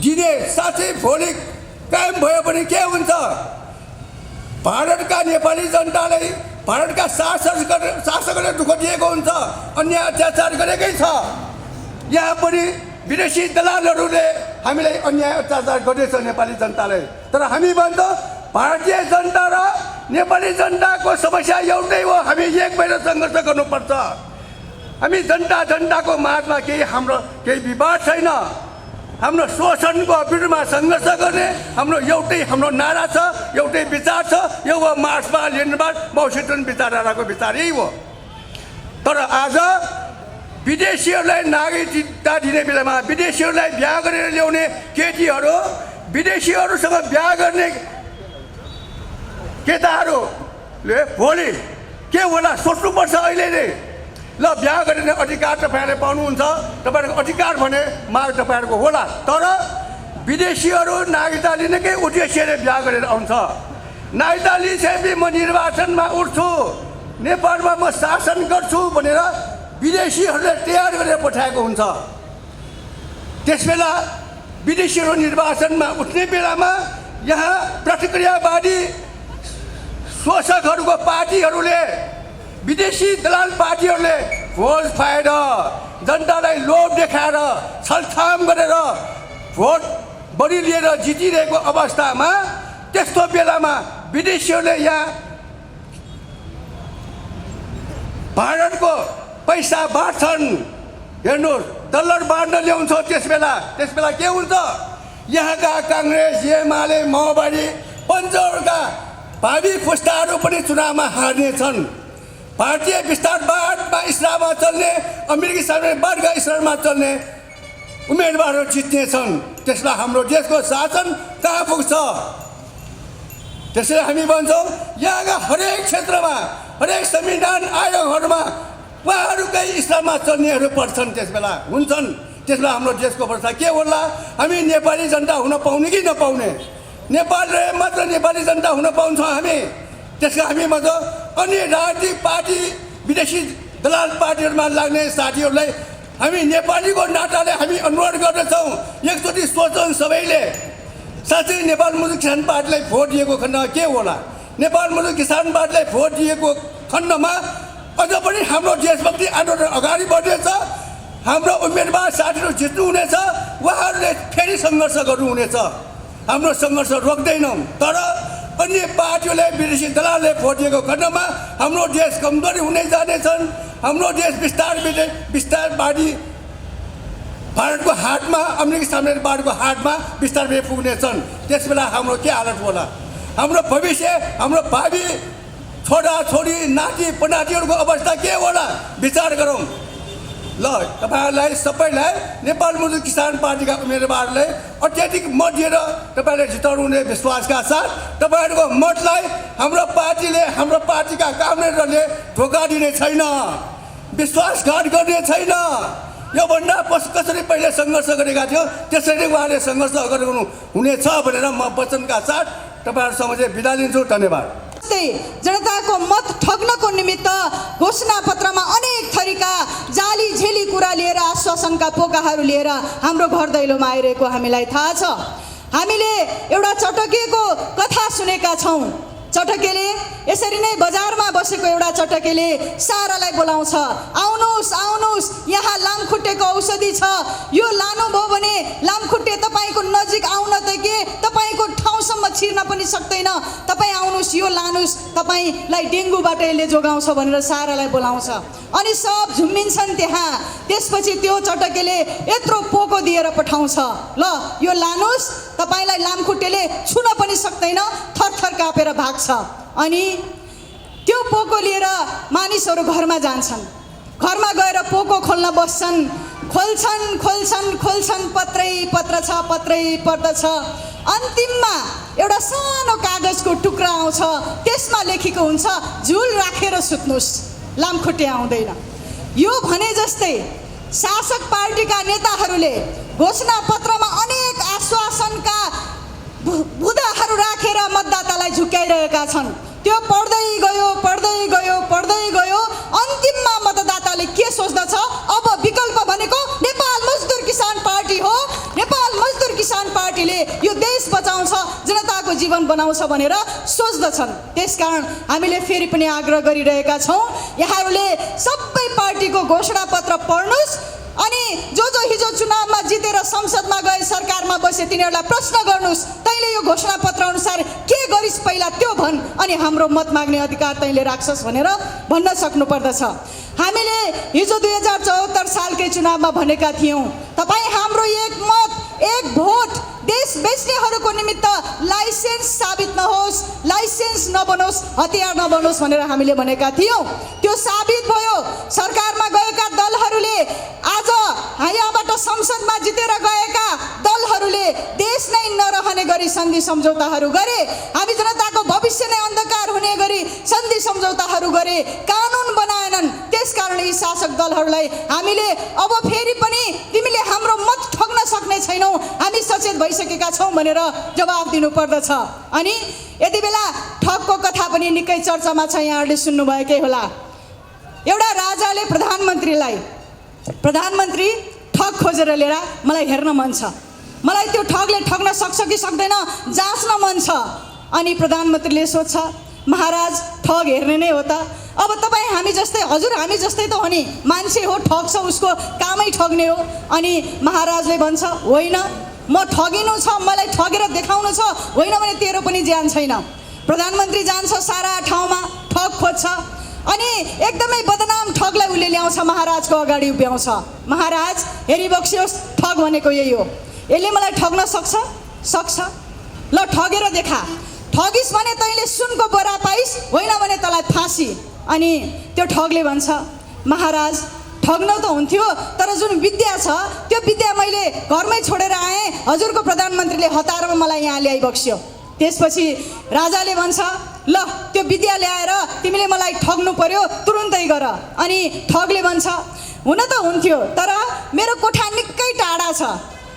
दिने साथै भोलि कायम भयो भने के हुन्छ? भारतका नेपाली जनतालाई भारतका शासकहरूले दुःख दिएको हुन्छ, अन्याय अत्याचार गरेकै छ। यहाँ पनि विदेशी दलालहरूले हामीलाई अन्याय अत्याचार गर्दैछ नेपाली जनतालाई। तर हामी भन्छौँ भारतीय जनता र नेपाली जनताको समस्या एउटै हो, हामी एक भएर सङ्घर्ष गर्नुपर्छ। हामी जनताको माझमा हाम्रो केही विवाद छैन। हाम्रो शोषणको विरुद्धमा सङ्घर्ष गर्ने हाम्रो नारा छ, एउटै विचार छ, यो हो मार्क्सवाद लेनिनवाद माओवादी विचारधाराको विचार यही हो। तर आज विदेशीहरूलाई नागरिकता दिने बेलामा विदेशीहरूलाई बिहा गरेर ल्याउने केटीहरू, विदेशीहरूसँग बिहा गर्ने केटाहरूले भोलि के होला सोच्नुपर्छ अहिले नै। ल बिहा गर्ने अधिकार तपाईँहरूले पाउनुहुन्छ, तपाईँहरूको अधिकार भने माग तपाईँहरूको होला। तर विदेशीहरू नागरिकता लिनेकै उद्देश्यले बिहा गरेर आउँछ। नागरिकता लिएपछि म निर्वाचनमा उठ्छु, नेपालमा म शासन गर्छु भनेर विदेशीहरूले तयार गरेर पठाएको हुन्छ। त्यसबेला विदेशीहरू निर्वाचनमा उठ्ने बेलामा यहाँ प्रतिक्रियावादी शोषकहरूको पार्टीहरूले विदेशी दलाल पार्टीहरूले भोट खुवाएर जनतालाई लोभ देखाएर छलछाम गरेर भोट बढी लिएर जितिरहेको अवस्थामा त्यस्तो बेलामा विदेशीहरूले यहाँ भारतको पैसा बाँड्छन्। हेर्नुहोस्, डलर बाँड्न ल्याउँछ। त्यस बेला के हुन्छ? यहाँका काङ्ग्रेस, एमाले, माओवादी पञ्चहरूका भावी पुस्ताहरू पनि चुनावमा हार्नेछन्। भारतीय विस्तारवादमा इस्लाममा चल्ने, अमेरिकी साम्राज्यवादका इस्लाममा चल्ने उम्मेदवारहरू जित्नेछन्। त्यसलाई हाम्रो देशको शासन कहाँ पुग्छ? त्यसैले हामी भन्छौँ यहाँका हरेक क्षेत्रमा, हरेक संविधान आयोगहरूमा उहाँहरूकै इस्लाममा चल्नेहरू पर्छन्। त्यसबेला हुन्छन्। त्यसलाई हाम्रो देशको अवस्था के होला? हामी नेपाली जनता हुन पाउने कि नपाउने? नेपालले मात्र नेपाली जनता हुन पाउँछौँ हामी। त्यसको हामी भन्छौँ अन्य राजनीतिक पार्टी, विदेशी दलाल पार्टीहरूमा लाग्ने साथीहरूलाई हामी नेपालीको नाताले हामी अनुरोध गर्दछौँ, एकचोटि सोच्छौँ सबैले। साँच्चै नेपाल मुलुक किसान पार्टीलाई भोट दिएको खण्डमा के होला? नेपाल मुलुक किसान पार्टीलाई भोट दिएको खण्डमा अझ पनि हाम्रो देशभक्ति आन्दोलन अगाडि बढ्नेछ। हाम्रो उम्मेदवार साथीहरू जित्नुहुनेछ। उहाँहरूले फेरि सङ्घर्ष गर्नुहुनेछ। हाम्रो सङ्घर्ष रोक्दैनौँ। तर अन्य पार्टीहरूले, विदेशी दलालले भोट दिएको खण्डमा हाम्रो देश कमजोरी हुँदै जानेछन्। हाम्रो देश विस्तारवादी भारतको हातमा, अमेरिकी साम्राज्यवादको हातमा बिस्तारै पुग्नेछन्। त्यसबेला हाम्रो के हालत होला? हाम्रो भविष्य, हाम्रो भावी छोराछोरी, नाति पनातिहरूको अवस्था के होला? विचार गरौँ। ल, तपाईँहरूलाई सबैलाई नेपाल मुलुक किसान पार्टीका उम्मेदवारलाई अत्याधिक मत दिएर तपाईँले जिताउनु हुने विश्वासका साथ तपाईँहरूको मतलाई हाम्रो पार्टीले, हाम्रो पार्टीका कामरेडहरूले धोका दिने छैन, विश्वासघात गर्ने छैन। योभन्दा कसरी पहिले सङ्घर्ष गरेका थियो त्यसरी उहाँले सङ्घर्ष गर्नु हुनेछ भनेर म वचनका साथ तपाईँहरू समक्ष बिदा लिन्छु। धन्यवाद। जनताको मत ठग्नको निमित्त घोषणा पत्रमा अनेक थरीका जाली झेली कुरा लिएर, आश्वासनका पोकाहरू लिएर हाम्रो घर दैलोमा आइरहेको हामीलाई थाहा छ। हामीले एउटा चटकेको कथा सुनेका छौँ। चटकेले यसरी नै बजारमा बसेको एउटा चटकेले सारालाई बोलाउँछ, आउनुहोस् आउनुहोस्, यहाँ लामखुट्टेको औषधि छ, यो लानुभयो भने लामखुट्टे तपाईँको नजिक आउन त के, तपाईँको ठाउँसम्म छिर्न पनि सक्दैन, तपाईँ आउनुहोस्, यो लानुहोस्, तपाईँलाई डेङ्गुबाट यसले जोगाउँछ भनेर सारालाई बोलाउँछ। अनि सब झुम्मिन्छन् त्यहाँ। त्यसपछि त्यो चटकेले यत्रो पोको दिएर पठाउँछ, ल यो लानुहोस्, तपाईँलाई लामखुट्टेले छुन पनि सक्दैन, थरथर कापेर भाग्छ। अनि त्यो पोको लिएर मानिसहरू घरमा जान्छन्। घरमा गएर पोको खोल्न बस्छन्। खोल्छन्, पत्रै पत्र छ, पत्रै पर्दछ। अन्तिममा एउटा सानो कागजको टुक्रा आउँछ, त्यसमा लेखेको हुन्छ झुल राखेर सुत्नुहोस्, लामखुट्टे आउँदैन। यो भने जस्तै शासक पार्टीका नेताहरूले घोषणा पत्रमा अनेक आश्वासनका बुदाहरू राखेर मतदातालाई झुक्याइरहेका छन्। त्यो पढ्दै गयो। अन्तिममा मतदाताले के सोच्दछ? अब विकल्प भनेको नेपाल मजदुर किसान पार्टी हो। नेपाल मजदुर किसान पार्टीले यो देश बचाउँछ, जनताको जीवन बनाउँछ भनेर सोच्दछन्। त्यसकारण हामीले फेरि पनि आग्रह गरिरहेका छौँ, यहाँहरूले सबै पार्टीको घोषणा पत्र पढ्नुहोस्। अनि जो हिजो चुनावमा जितेर संसदमा गए, सरकारमा बसे, तिनीहरूलाई प्रश्न गर्नुहोस्, तैँले यो घोषणा पत्र अनुसार के गरिस् पहिला त्यो भन्, अनि हाम्रो मत माग्ने अधिकार तैँले राख्छस् भनेर भन्न सक्नु पर्दछ। हामीले हिजो 2074 सालकै चुनावमा भनेका थियौँ, तपाईँ हाम्रो एक मत एक भोट देश बेच्नेहरूको निमित्त लाइसेन्स साबित नहोस्, लाइसेन्स नबनोस्, हतियार नबनोस् भनेर हामीले भनेका थियौँ। त्यो साबित भयो। सरकारमा गएका दलहरूले, आज यहाँबाट संसदमा जितेर गएका दलहरूले देश नै नरहने गरी सन्धि सम्झौताहरू गरे। हामी जनताको भविष्य नै अन्धकार हुने गरी सन्धि सम्झौताहरू गरे, कानुन बनाएनन्। त्यसकारण यी शासक दलहरूलाई हामीले अब फेरि पनि तिमीले हाम्रो मत ठग्न सक्ने छैनौ, हामी सचेत भइसकेका छौँ भनेर जवाब दिनु पर्दछ। अनि यति बेला ठगको कथा पनि निकै चर्चामा छ, यहाँहरूले सुन्नुभएकै होला। एउटा राजाले प्रधानमन्त्री ठग खोजेर लिएर मलाई हेर्न मन छ, मलाई त्यो ठगले ठग्न सक्छ कि सक्दैन जाँच्न मन छ। अनि प्रधानमन्त्रीले सोध्छ, महाराज ठग हेर्ने नै हो त? अब तपाईँ हामी जस्तै, हजुर हामी जस्तै त हो नि, मान्छे हो, ठग्छ, उसको कामै ठग्ने हो। अनि महाराजले भन्छ, होइन म ठगिनु छ, मलाई ठगेर देखाउनु छ, होइन भने तेरो पनि ज्यान छैन। प्रधानमन्त्री जान्छ सारा ठाउँमा, ठग खोज्छ अनि एकदमै बदनाम ठगलाई उसले ल्याउँछ, महाराजको अगाडि उभ्याउँछ। महाराज हेरिबक्सियोस्, ठग भनेको यही हो, यसले मलाई ठग्न सक्छ? सक्छ, ल ठगेर देखा। ठगिस् भने तैँले सुनको बोरा पाइस्, होइन भने तँलाई फाँसी। अनि त्यो ठगले भन्छ, महाराज ठग्न त हुन्थ्यो, तर जुन विद्या छ त्यो विद्या मैले घरमै छोडेर आएँ, हजुरको प्रधानमन्त्रीले हतारमा मलाई यहाँ ल्याइबक्स्यो। त्यसपछि राजाले भन्छ, ल त्यो विद्या ल्याएर तिमीले मलाई ठग्नु पर्यो, तुरुन्तै गर। अनि ठगले भन्छ, हुन त हुन्थ्यो, तर मेरो कोठा निकै टाढा छ,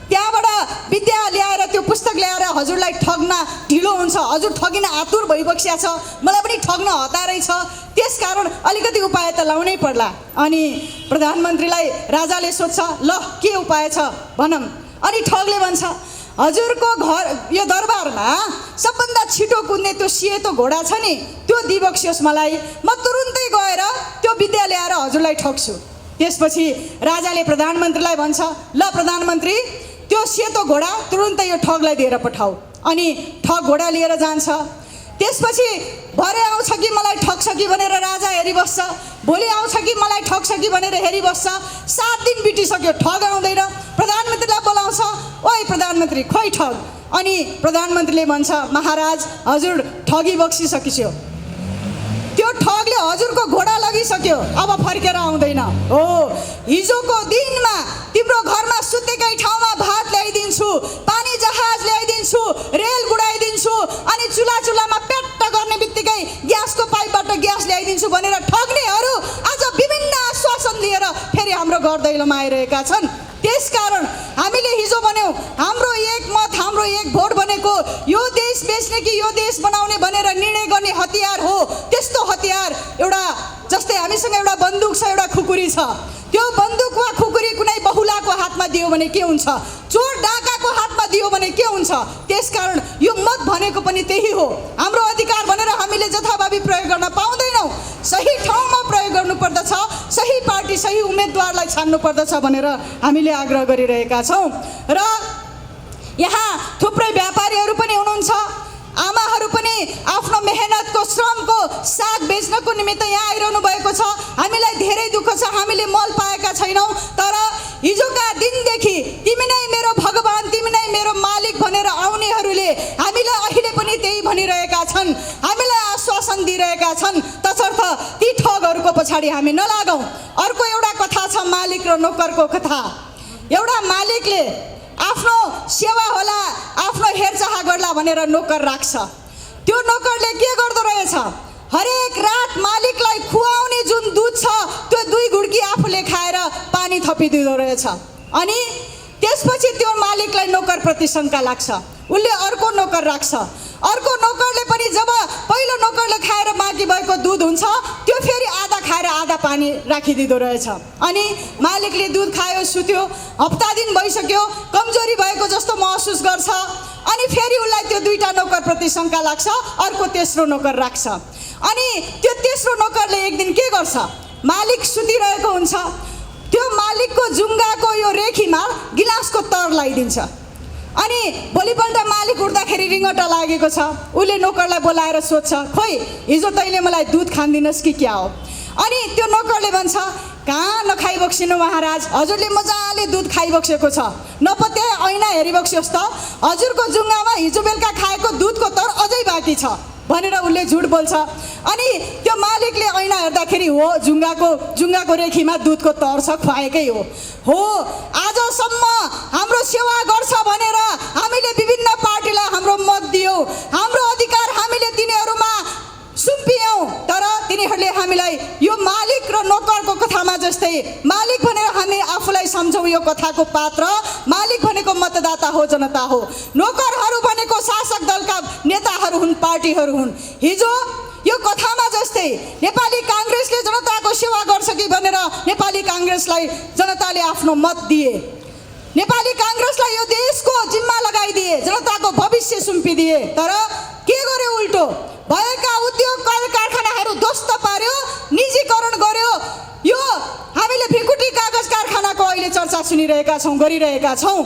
त्यहाँबाट विद्या ल्याएर त्यो पुस्तक ल्याएर हजुरलाई ठग्न ढिलो हुन्छ, हजुर ठगिन आतुर भइबक्सिया छ, मलाई पनि ठग्न हतारै छ, त्यसकारण अलिकति उपाय त लाउनै पर्ला। अनि प्रधानमन्त्रीलाई राजाले सोध्छ, ल के उपाय छ भनौँ। अनि ठगले भन्छ, हजुरको घर यो दरबारमा सबभन्दा छिटो कुद्ने त्यो सेतो घोडा छ नि, त्यो दिइबक्सियोस् मलाई, म तुरुन्तै गएर त्यो विद्या ल्याएर हजुरलाई ठग्छु। त्यसपछि राजाले प्रधानमन्त्रीलाई भन्छ, ल प्रधानमन्त्री त्यो सेतो घोडा तुरुन्तै यो ठगलाई दिएर पठाऊ। अनि ठग घोडा लिएर जान्छ। त्यसपछि भरे आउँछ कि मलाई ठग्छ कि भनेर राजा हेरिबस्छ, भोलि आउँछ कि मलाई ठग्छ कि भनेर हेरिबस्छ। 7 दिन बितिसक्यो, ठग आउँदैन। प्रधानमन्त्रीलाई बोलाउँछ, ओइ प्रधानमन्त्री खोइ ठग। अनि प्रधानमन्त्रीले भन्छ, महाराज हजुर ठगी बक्सिसकिसक्यो, त्यो ठगले हजुरको घोडा लगिसक्यो, अब फर्केर आउँदैन। हो हिजोको दिनमा तिम्रो घरमा सुतेकै ठाउँमा भात ल्याइदिन्छु, पानी जहाज ल्याइदिन्छु, रेल गुडाइदिन्छु, अनि चुलामा पेट्ट गर्ने बित्तिकै ग्यासको पाइपबाट ग्यास ल्याइदिन्छु भनेर ठग्नेहरू आज विभिन्न आश्वासन लिएर फेरि हाम्रो घर दैलोमा आइरहेका छन्। त्यसकारण हामीले हिजो भन्यौँ, हाम्रो एक मत हाम्रो एक भोट भनेको यो देश बेच्ने कि यो देश बनाउने भनेर निर्णय गर्ने हतियार हो। त्यस्तो हतियार एउटा, जस्तै हामीसँग एउटा बन्दुक छ, एउटा खुकुरी छ, त्यो बन्दुक वा खुकुरी कुनै बहुलाको हातमा दियो भने के हुन्छ, चोर डाकाको हातमा दियो भने के हुन्छ। त्यसकारण यो मत भनेको पनि त्यही हो, हाम्रो अधिकार भनेर हामीले जथाभावी प्रयोग गर्न पाउँदैनौँ, सही ठाउँमा प्रयोग गर्नुपर्दछ, सही पार्टी सही उम्मेदवारलाई छान्नु पर्दछ भनेर हामीले आग्रह गरिरहेका छौँ। र यहाँ थुप्रै व्यापारीहरू पनि हुनुहुन्छ, आमाहरू पनि आफ्नो मेहनतको श्रमको साग बेच्नको निमित्त यहाँ आइरहनु भएको छ। हामीलाई धेरै दुःख छ, हामीले मल पाएका छैनौँ, तर हिजोका दिनदेखि तिमी नै मेरो भगवान, तिमी नै मेरो मालिक भनेर आउनेहरूले हामीलाई अहिले पनि त्यही भनिरहेका छन्, हामीलाई आश्वासन दिइरहेका छन्। तसर्थ ती ठगहरूको पछाडि हामी नलागौँ। अर्को एउटा कथा छ, मालिक र नोकरको कथा। एउटा मालिकले आफ्नो सेवा होला, आफ्नो हेरचाह गर्ला भनेर नोकर राख्छ। त्यो नोकरले के गर्दो रहेछ, हरेक रात मालिकलाई खुवाउने जुन दुध छ त्यो 2 गुड्की आफूले खाएर पानी थपिदिँदो रहेछ। अनि त्यसपछि त्यो मालिकलाई नोकरप्रति शङ्का लाग्छ, उसले अर्को नोकर राख्छ। अर्को नोकरले पनि जब पहिलो नोकरले खाएर बाँकी भएको दुध हुन्छ त्यो फेरि आधा खाएर आधा पानी राखिदिँदो रहेछ। अनि मालिकले दुध खायो, सुत्यो, हप्ता दिन भइसक्यो, कमजोरी भएको जस्तो महसुस गर्छ। अनि फेरि उसलाई त्यो 2टा नोकरप्रति शङ्का लाग्छ, अर्को तेस्रो नोकर राख्छ। अनि त्यो तेस्रो नोकरले एक दिन के गर्छ, मालिक सुतिरहेको हुन्छ, त्यो मालिकको जुङ्गाको यो रेखीमा गिलासको तर लगाइदिन्छ। अनि भोलिपल्ट मालिक उठ्दाखेरि रिङ्गटा लागेको छ, उसले नोकरलाई बोलाएर सोध्छ, खोइ हिजो तैँले मलाई दुध खान्दिनस् कि क्या हो। अनि त्यो नोकरले भन्छ, कहाँ नखाइबक्सिनु महाराज, हजुरले मजाले दुध खाइबक्सेको छ, नपत्याए ऐना हेरिबक्सियोस् त, हजुरको जुङ्गामा हिजो बेलुका खाएको दुधको तर अझै बाँकी छ भनेर उसले झुट बोल्छ। अनि त्यो मालिकले ऐना हेर्दाखेरि हो जुङ्गाको रेखीमा दुधको तर छ, खुवाएकै हो। आजसम्म हाम्रो सेवा गर्छ भनेर हामीले विभिन्न पार्टीलाई हाम्रो मत दियौँ, हाम्रो अधिकार हामीले तिनीहरूमा सुम्पियौँ, तर तिनीहरूले हामीलाई यो मालिक र नोकरको कथामा जस्तै मालिक भनेर हामी आफूलाई सम्झौँ, यो कथाको पात्र मालिक भनेको मतदाता हो, जनता हो, नोकरहरू भनेको शासक दलका नेताहरू हुन्, पार्टीहरू हुन्। हिजो यो कथामा जस्तै नेपाली काङ्ग्रेसले जनताको सेवा गर्छ कि भनेर नेपाली काङ्ग्रेसलाई जनताले आफ्नो मत दिए, नेपाली काङ्ग्रेसलाई यो देशको भविष्य सुम्पिदिए। तर के गर्यो उल्टो, भएका उद्योग कल कारखानाहरू ध्वस्त पार्यो, निजीकरण गर्यो। यो हामीले भिकुटी कागज कारखानाको अहिले चर्चा सुनिरहेका छौँ, गरिरहेका छौँ।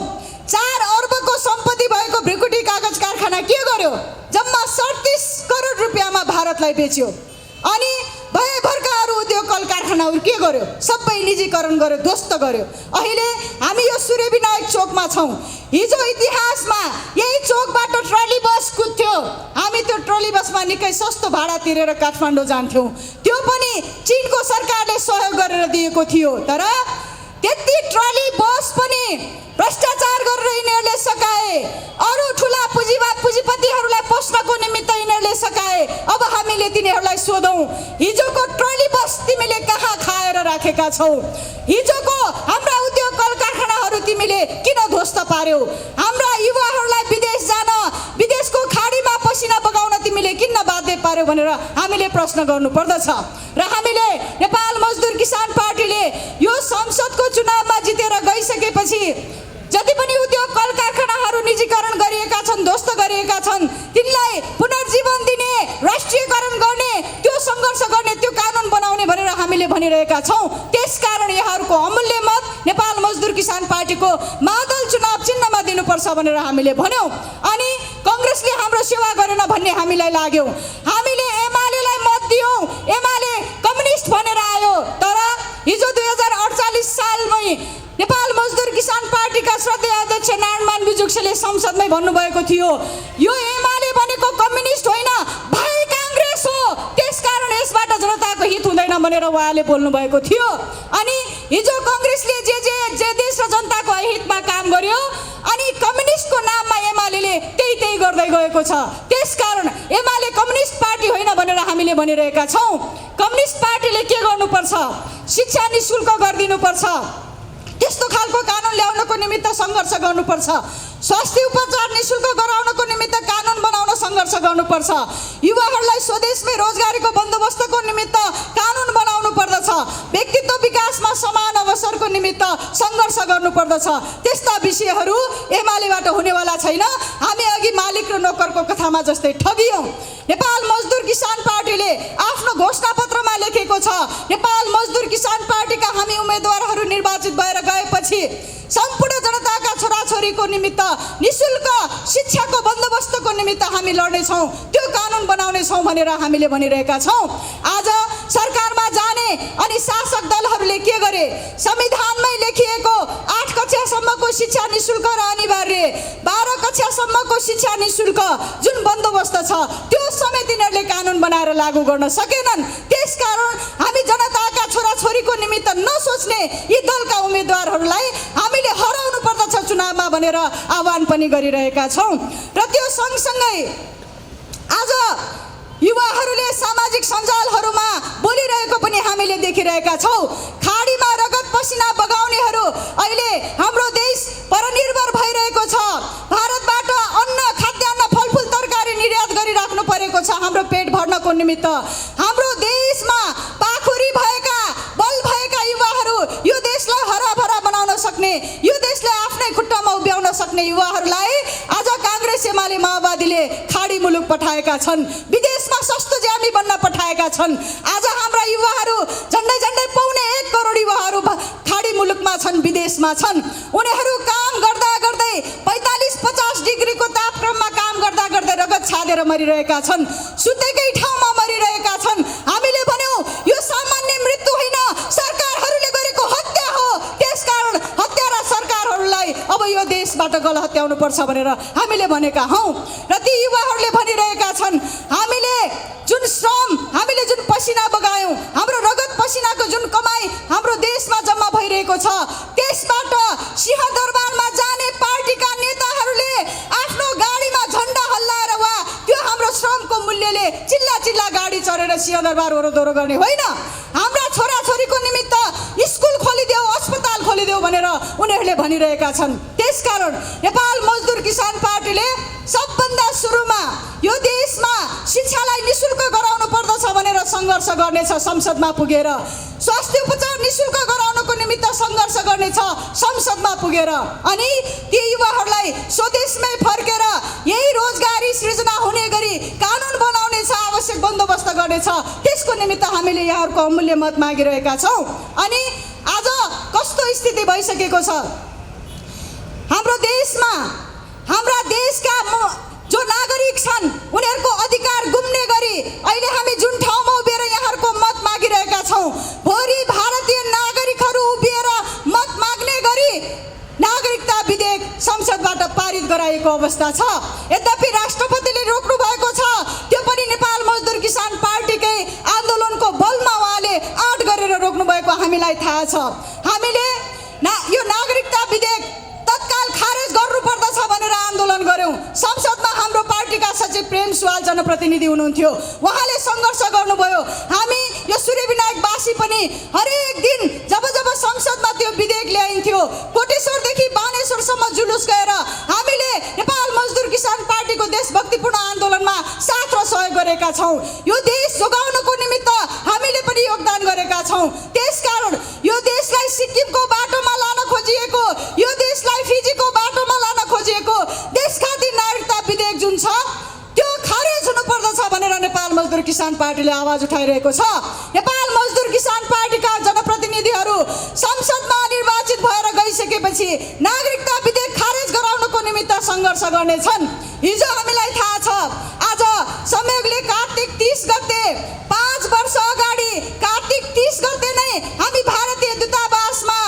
4 अर्बको सम्पत्ति भएको भिकुटी कागज कारखाना के गर्यो, जम्मा 37 करोड रुपियाँमा भारतलाई बेच्यो। अनि भएभरका अरू उद्योग कल कारखानाहरू के गर्यो, सबै निजीकरण गर्यो, ध्वस्त गर्यो। अहिले हामी यो सूर्यविनायक चोकमा छौँ। हिजो इतिहासमा यही चोकबाट ट्रली बस कुद्थ्यो। हामी त्यो ट्रली बसमा निकै सस्तो भाडा तिरेर काठमाडौँ जान्थ्यौँ। त्यो पनि चीनको सरकारले सहयोग गरेर दिएको थियो। तर त्यति ट्रली बस पनि भ्रष्टाचार गरेर यिनीहरूले सकाए, अरू ठुला पुँजीपतिहरूलाई पस्नको निमित्त यिनीहरूले सकाए। अब हामीले तिनीहरूलाई सोधौँ, हिजोको ट्रली बस तिमीले कहाँ खाएर राखेका छौ? हिजोको हाम्रा उद्योग कल कारखानाहरू तिमीले किन ध्वस्त पार्यौ? हाम्रा युवाहरूलाई विदेश जान, विदेशको खाडीमा पसिना बगाउन तिमीले किन बाध्य पार्यौ भनेर हामीले प्रश्न गर्नुपर्दछ। र हामीले नेपाल मजदुर किसान पार्टीले यो संसदको चुनावमा जितेर गइसकेपछि जति पनि उद्योग कल कारखानाहरू निजीकरण गरिएका छन्, ध्वस्त गरिएका छन्, तिनलाई पुनर्जीवन दिने, राष्ट्रियकरण गर्ने, त्यो सङ्घर्ष गर्ने, त्यो कानुन बनाउने भनेर हामीले भनिरहेका छौँ। त्यसकारण यहाँहरूको अमूल्य मत नेपाल मजदुर किसान पार्टीको मादल चुनाव चिन्हमा दिनुपर्छ भनेर हामीले भन्यौँ। अनि काङ्ग्रेसले हाम्रो सेवा गरेन भन्ने हामीलाई लाग्यो। हामीले एमालेलाई मत दियौँ, एमाले कम्युनिस्ट भनेर आयो। तर हिजो 2048 सालमै नेपाल मजदुर किसान पार्टीका श्रद्धेय अध्यक्ष नारायण बिजुक्सेले संसदमै भन्नुभएको थियो, यो एमाले भनेको कम्युनिस्ट होइन, भाइ काङ्ग्रेस हो, त्यसकारण यसबाट जनताको हित हुँदैन भनेर उहाँले बोल्नुभएको थियो। अनि हिजो काङ्ग्रेसले जे देश र जनताको हितमा काम गर्यो, अनि कम्युनिस्टको नाममा एमाले त्यही गर्दै गएको छ। त्यसकारण एमाले कम्युनिस्ट पार्टी होइन भनेर हामीले भनिरहेका छौँ। कम्युनिस्ट पार्टीले के गर्नुपर्छ, शिक्षा निःशुल्क गरिदिनुपर्छ, त्यस्तो खालको कानुन ल्याउनको निमित्त सङ्घर्ष गर्नुपर्छ। स्वास्थ्य उपचार निःशुल्क गराउनको निमित्त कानुन बनाउन सङ्घर्ष गर्नुपर्छ। युवाहरूलाई स्वदेशमै रोजगारीको बन्दोबस्तको निमित्त कानुन बनाउनु पर्दछ। व्यक्तित्व विकासमा समान अवसरको निमित्त सङ्घर्ष गर्नुपर्दछ। त्यस्ता विषयहरू एमालेबाट हुनेवाला छैन। हामी अघि मालिक र नोकरको कथामा जस्तै ठगियौँ। नेपाल मजदुर किसान पार्टीले आफ्नो घोषणापत्रमा लेखेको छ, नेपाल मजदुर किसान पार्टीका हामी उम्मेदवारहरू निर्वाचित भएर गएपछि सम्पूर्ण जनताका छोराछोरीको निमित्त निःशुल्क शिक्षाको बन्दोबस्तको निमित्त हामी लड्नेछौँ, त्यो कानुन बनाउनेछौँ भनेर हामीले भनिरहेका छौँ। आज सरकारमा जाने अनि शासक दलहरूले के गरे, संविधानमै लेखिएको 8 कक्षासम्मको शिक्षा निःशुल्क र अनिवार्य, 12 कक्षासम्मको शिक्षा निःशुल्क जुन बन्दोबस्त छ त्यो समेत यिनीहरूले कानुन बनाएर लागू गर्न सकेनन्। त्यसकारण हामी जनताका छोराछोरीको निमित्त नसोच्ने यी दलका उम्मेदवारहरूलाई हामीले हराउनु पर्दछ चुनावमा भनेर आह्वान पनि गरिरहेका छौँ। र त्यो सँगसँगै आज युवाहरूले सामाजिक सञ्जालहरूमा बोलिरहेको पनि हामीले देखिरहेका छौँ। खाडीमा रगत पसिना बगाउनेहरू अहिले हाम्रो देश परनिर्भर भइरहेको छ। भारतबाट अन्न, खाद्यान्न, फलफुल, तरकारी निर्यात गरिराख्नु परेको छ हाम्रो पेट भर्नको निमित्त। हाम्रो देशमा पाखुरी भएका, बल भएका युवाहरू यो देशलाई हराभरा बनाउन सक्ने, यो देशलाई आफ्नै खुट्टामा उभ्याउन सक्ने युवाहरूलाई आज काङ्ग्रेस, एमाले, माओवादीले खाडी मुलुक पठाएका छन्, विदेशमा सस्तो ज्यामी बन्न पठाएका छन्। आज हाम्रा युवाहरू झन्डै 1 करोड युवाहरू खाडी मुलुकमा छन्, विदेशमा छन्। उनीहरू काम गर्दा गर्दै 45-50 डिग्रीको तापक्रममा काम गर्दा गर्दै रगत छाडेर मरिरहेका छन्, सुतेकै ठाउँमा मरिरहेका छन्। हामीले भन्यौँ यो सामान्य मृत्यु होइन, सरकारहरूले गरेको हत्या हो। त्यसकारण हत्यारा सरकारहरूलाई अब यो देशबाट गल हत्याउनु पर्छ भनेर हामीले भनेका हौँ। र ती युवाहरूले भनिरहेका छन्, हामीले जुन श्रम, हामीले जुन पसिना बगायौँ, हाम्रो रगत पसिनाको जुन कमाई हाम्रो देशमा जम्मा भइरहेको छ, त्यसबाट सिंहदरबारमा जाने पार्टीका नेताहरूले आफ्नो गाडीमा झन्डा हल्लाएर वा त्यो हाम्रो श्रमको मूल्यले चिल्ला गाडी चढेर सिंहदरबार ओरोदोरो गर्ने होइन। हाम्रा छोराछोरीको निमित्त स्कुल खोलिदेऊ, अस्पताल खोलिदेऊ भनेर उनीहरूले भनिरहेका छन्। त्यसकारण नेपाल मजदुर किसान पार्टीले सबभन्दा सुरुमा यो देशमा शिक्षालाई निःशुल्क गराउनु पर्दछ भनेर सङ्घर्ष गर्नेछ। संसदमा पुगेर स्वास्थ्य उपचार निःशुल्क गराउनको निमित्त निमित्त सङ्घर्ष गर्नेछ संसदमा पुगेर। अनि ती युवाहरूलाई स्वदेशमै फर्केर यही रोजगारी सृजना हुने गरी कानुन बनाउनेछ, आवश्यक बन्दोबस्त गर्नेछ। त्यसको निमित्त हामीले यहाँहरूको अमूल्य मत मागिरहेका छौँ। अनि आज कस्तो स्थिति भइसकेको छ हाम्रो देशमा, हाम्रा देशका जो नागरिक छन् उनीहरूको अधिकार गुम्ने गरी अहिले हामी जुन ठाउँमा उभिएर यहाँहरूको मत मागिरहेका छौँ, भोलि भारतीय नागरिकहरू उभिएर मत माग्ने गरी नागरिकता विधेयक संसदबाट पारित गराएको अवस्था छ। यद्यपि राष्ट्रपतिले रोक्नु भएको छ, त्यो पनि नेपाल मजदुर किसान पार्टीकै आन्दोलनको बलमा उहाँले आँट गरेर रोक्नु भएको हामीलाई थाहा छ। हामीले यो नागरिकता विधेयक तत्काल खारेज गर्नुपर्दछ भनेर आन्दोलन गर्यौँ। संसदमा हाम्रो पार्टीका सचिव प्रेम सुवाल जनप्रतिनिधि हुनुहुन्थ्यो, उहाँले सङ्घर्ष गर्नुभयो। हामी यो सूर्यविनायकवासी पनि हरेक दिन जब जब संसदमा त्यो विधेयक ल्याइन्थ्यो, कोटेश्वरदेखि बानेश्वरसम्म जुलुस गएर हामीले नेपाल मजदुर किसान पार्टीको देशभक्तिपूर्ण आन्दोलनमा साथ र सहयोग गरेका छौँ। यो देश जोगाउनको निमित्त हामीले पनि योगदान गरेका छौँ। त्यसकारण यो देशलाई सिक्किमको बाटोमा लान खोजिएको, यो देशलाई फिजीको बाटोमा लान खोजिएको देश खातिर नागरिकता विधेयक जुन छ त्यो खारेज हुनुपर्दछ भनेर नेपाल मजदुर किसान पार्टीले आवाज उठाइरहेको छ। नेपाल मजदुर किसान पार्टीका जनप्रतिनिधिहरू संसदमा निर्वाचित भएर गइसकेपछि नागरिकता विधेयक खारेज गराउनको निमित्त सङ्घर्ष गर्नेछन्। हिजो हामीलाई थाहा छ, आज संयोगले कार्तिक 30 गते 5 वर्ष अगाडि कार्तिक 30 गते नै हामी भारतीय दूतावासमा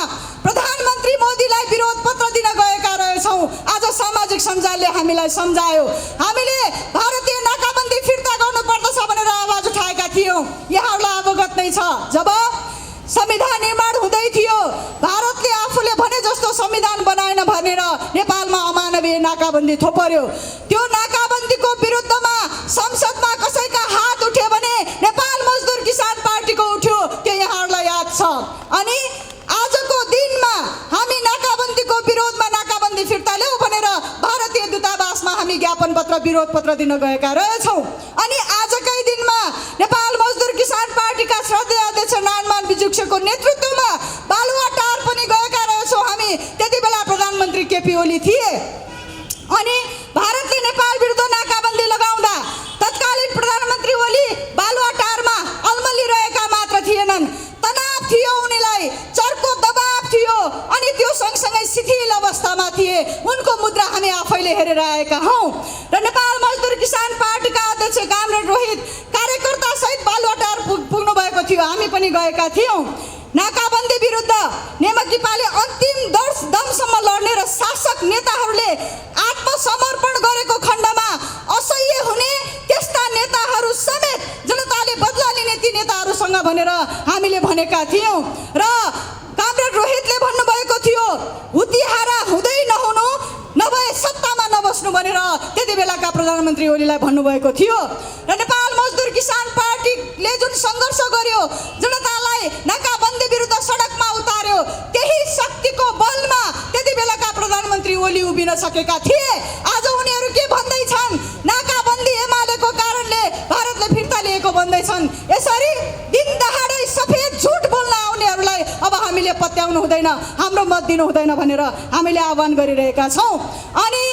प्रधानमन्त्री मोदीलाई विरोध पत्र दिन गएका रहेछौँ। आज सामाजिक सञ्जालले हामीलाई सम्झायो, हामीले भारतीय नाकाबन्दी फिर्ता गर्नुपर्दछ भनेर आवाज उठाएका थियौँ। यहाँहरूलाई अवगत नै छ, जब संविधान निर्माण हुँदै थियो भारतले आफूले भने जस्तो संविधान बनाएन भनेर नेपालमा अमानवीय नाकाबन्दी थोपर्यो। त्यो नाकाबन्दीको विरुद्धमा संसदमा कसैका हात उठ्यो भने नेपाल मजदुर किसान पार्टीको उठ्यो, त्यो यहाँहरूलाई याद छ। अनि आजको दिनमा हामी नाकाबन्दीको विरोधमा नाकाबन्दी फिर्ता ल्याऊ भनेर भारतीय दूतावासमा हामी ज्ञापन पत्र विरोध पत्र दिन गएका रहेछौँ। अनि आजकै दिनमा नेपाल मजदुर किसान पार्टीका श्रद्धेय अध्यक्ष नारायणमान विजुक्षको नेतृत्वमा बालुवाटार पनि गएका रहेछौँ हामी। त्यति बेला प्रधानमन्त्री केपी ओली थिए। अनि भारतले नेपाल विरुद्ध नाकाबन्दी लगाउँदा तत्कालीन प्रधानमन्त्री ओली बालुवाटारमा अल्मलिरहेका मात्र थिएनन्, तनाव थियो, उनीलाई चर्को दबाव थियो, अनि त्यो सँगसँगै शिथिल अवस्थामा थिए। उनको मुद्रा हामी आफैले हेरेर आएका हौँ। र नेपाल मजदुर किसान पार्टीका अध्यक्ष कामरेड रोहित कार्यकर्ता सहित बालुवाटार पुग्नु भएको थियो, हामी पनि गएका थियौँ। नाकाबन्दी विरुद्ध नेमकीपाले अन्तिम दमसम्म लड्ने र शासक नेताहरूले आत्मसमर्पण गरेको खण्डमा असह्य हुने त्यस्ता नेताहरू समेत जनताले बदला लिने ती नेताहरूसँग भनेर हामीले भनेका थियौँ। र कामरेड रोहितले भन्नुभएको थियो, हुतिहारा हुँदै नहुनु, नभए सत्तामा नबस्नु भनेर त्यति बेलाका प्रधानमन्त्री ओलीलाई भन्नुभएको थियो। र नेपाल मजदुर किसान पार्टीले जुन सङ्घर्ष गर्यो, जनतालाई नाकाबन्दी विरुद्ध सडकमा उतार्यो, त्यही शक्तिको बलमा त्यति बेलाका प्रधानमन्त्री ओली उभिन सकेका थिए। आज उनीहरू के भन्दैछन्, नाकाबन्दी एमालेको कारणले भारतले फिर्ता लिएको भन्दैछन्। यसरी दिन दहाडै सफेद झुट बोल्न आउनेहरूलाई अब हामीले पत्याउनु हुँदैन, हाम्रो मत दिनु हुँदैन भनेर हामीले आह्वान गरिरहेका छौँ। अनि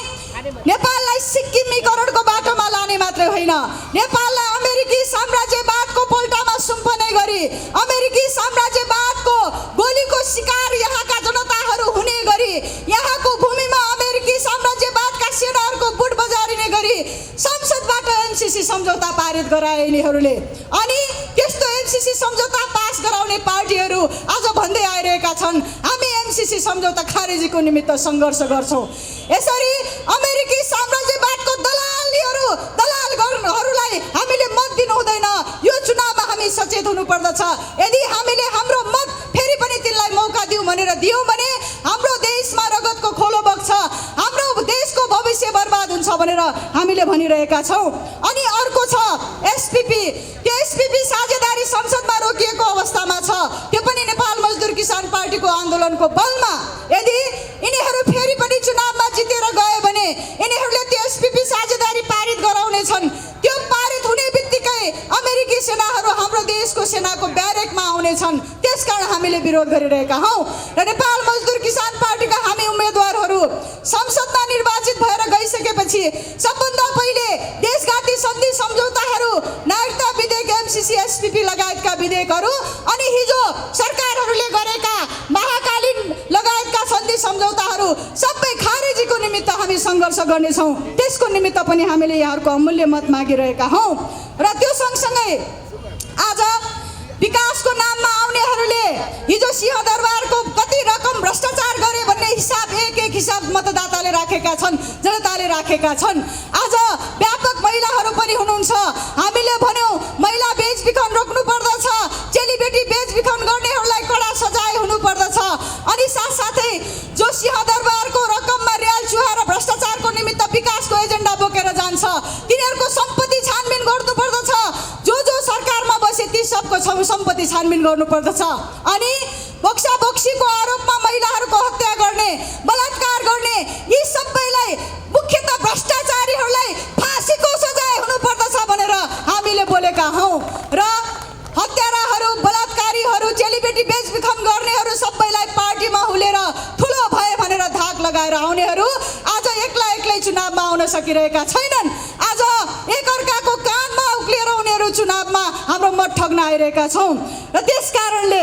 नेपाललाई सिक्किमीकरणको बाटोमा लाने मात्रै होइन, नेपाललाई अमेरिकी साम्राज्यवादको पोल्टामा सुम्पने गरी, अमेरिकी साम्राज्यवादको गोलीको शिकार यहाँका जनताहरू हुने गरी, यहाँको भूमिमा अमेरिकी साम्राज्यवादका सेनाहरूको बुट बजारिने गरी संसदबाट एमसीसी सम्झौता पारित गराए यिनीहरूले। अनि त्यस्तो एमसीसी सम्झौता पास गराउने पार्टीहरू आज भन्दै आइरहेका छन्, हामी एमसीसी सम्झौता खारेजीको निमित्त सङ्घर्ष गर्छौँ। यसरी अमेरिकी साम्राज्यवादको दलालहरूलाई हामीले मत दिनु हुँदैन। यो चुनावमा हामी सचेत हुनुपर्दछ। यदि हामीले हाम्रो मत फेरि पनि तिनलाई मौका दिउँ भनेर दियौँ भने हाम्रो देशमा रगतको खोलो बग्छ, हाम्रो देशको भविष्य बर्बाद हुन्छ भनेर हामीले भनिरहेका छौँ। अनि अर्को छ एसपीपी, त्यो एसपीपी साझेदारी संसदमा रोकिएको अवस्थामा छ, त्यो पनि नेपाल मजदुर किसान पार्टीको आन्दोलनको बलमा। यदि यिनीहरू फेरि पनि चुनावमा जितेर गए भने यिनीहरूले त्यो एसपीपी साझेदारी पारित गराउनेछन्। त्यो पारित हुने बित्तिकै अमेरिकी सेनाहरू हाम्रो देशको सेनाको ब्यारेकमा आउनेछन्, त्यसकारण हामीले विरोध गरिरहेका हौँ। र नेपाल मजदुर किसान पार्टीका हामी उम्मेदवारहरू संसदमा निर्वाचित भएर गइसकेपछि सबभन्दा पहिले देशघाती सन्धि सम्झौताहरू, नागरिकता विधेयक, एमसीसी, एसपीपी लगायतका विधेयकहरू अनि हिजो सरकारहरूले गरेका महाकालीन लगायतका सन्धि सम्झौताहरू सबै खारेजीको निमित्त हामी सङ्घर्ष गर्नेछौँ। त्यसको निमित्त पनि हामीले यहाँहरूको अमूल्य मत मागिरहेका हौँ। र त्यो सँगसँगै आज विकासको नाममा आउनेहरूले हिजो सिंहदरबारको कति रकम भ्रष्टाचार गरे भन्ने हिसाब एक हिसाब मतदाताले राखेका छन्, जनताले राखेका छन्। आज व्यापक महिलाहरू पनि हुनुहुन्छ। हामीले भन्यौँ महिला बेचबिखन रोक्नु पर्दछ, चेलीबेटी बेचबिखन गर्नेहरूलाई कडा सजाय हुनुपर्दछ। अनि साथसाथै जो सिंहदरबारको रकममा रियाल चुहा र भ्रष्टाचारको निमित्त विकासको एजेन्डा बोकेर जान्छ तिनीहरूको सम्पत्ति छानबिन गर्नुपर्दछ। जो सरकारमा बसे ती सबको सम्पत्ति छानबिन गर्नुपर्दछ। अनि बोक्साबोक्सीको आरोपमा महिलाहरूको हत्या गर्ने, बलात्कार गर्ने यी सबैलाई मुख्यतः भ्रष्टाचारीहरूलाई फाँसीको सजाय हुनुपर्दछ भनेर हामीले बोलेका हौँ। र हत्याराहरू, बलात्कारीहरू, चेलीबेटी बेचबिखन गर्नेहरू सबैलाई पार्टीमा हुलेर ठुलो भए भनेर धाक लगाएर आउनेहरू आज एक्लै चुनावमा आउन सकिरहेका छैनन्। आज एकअर्काको कानमा उक्लिएर उनीहरू चुनावमा हाम्रो मत ठग्न आइरहेका छौँ। र त्यस कारणले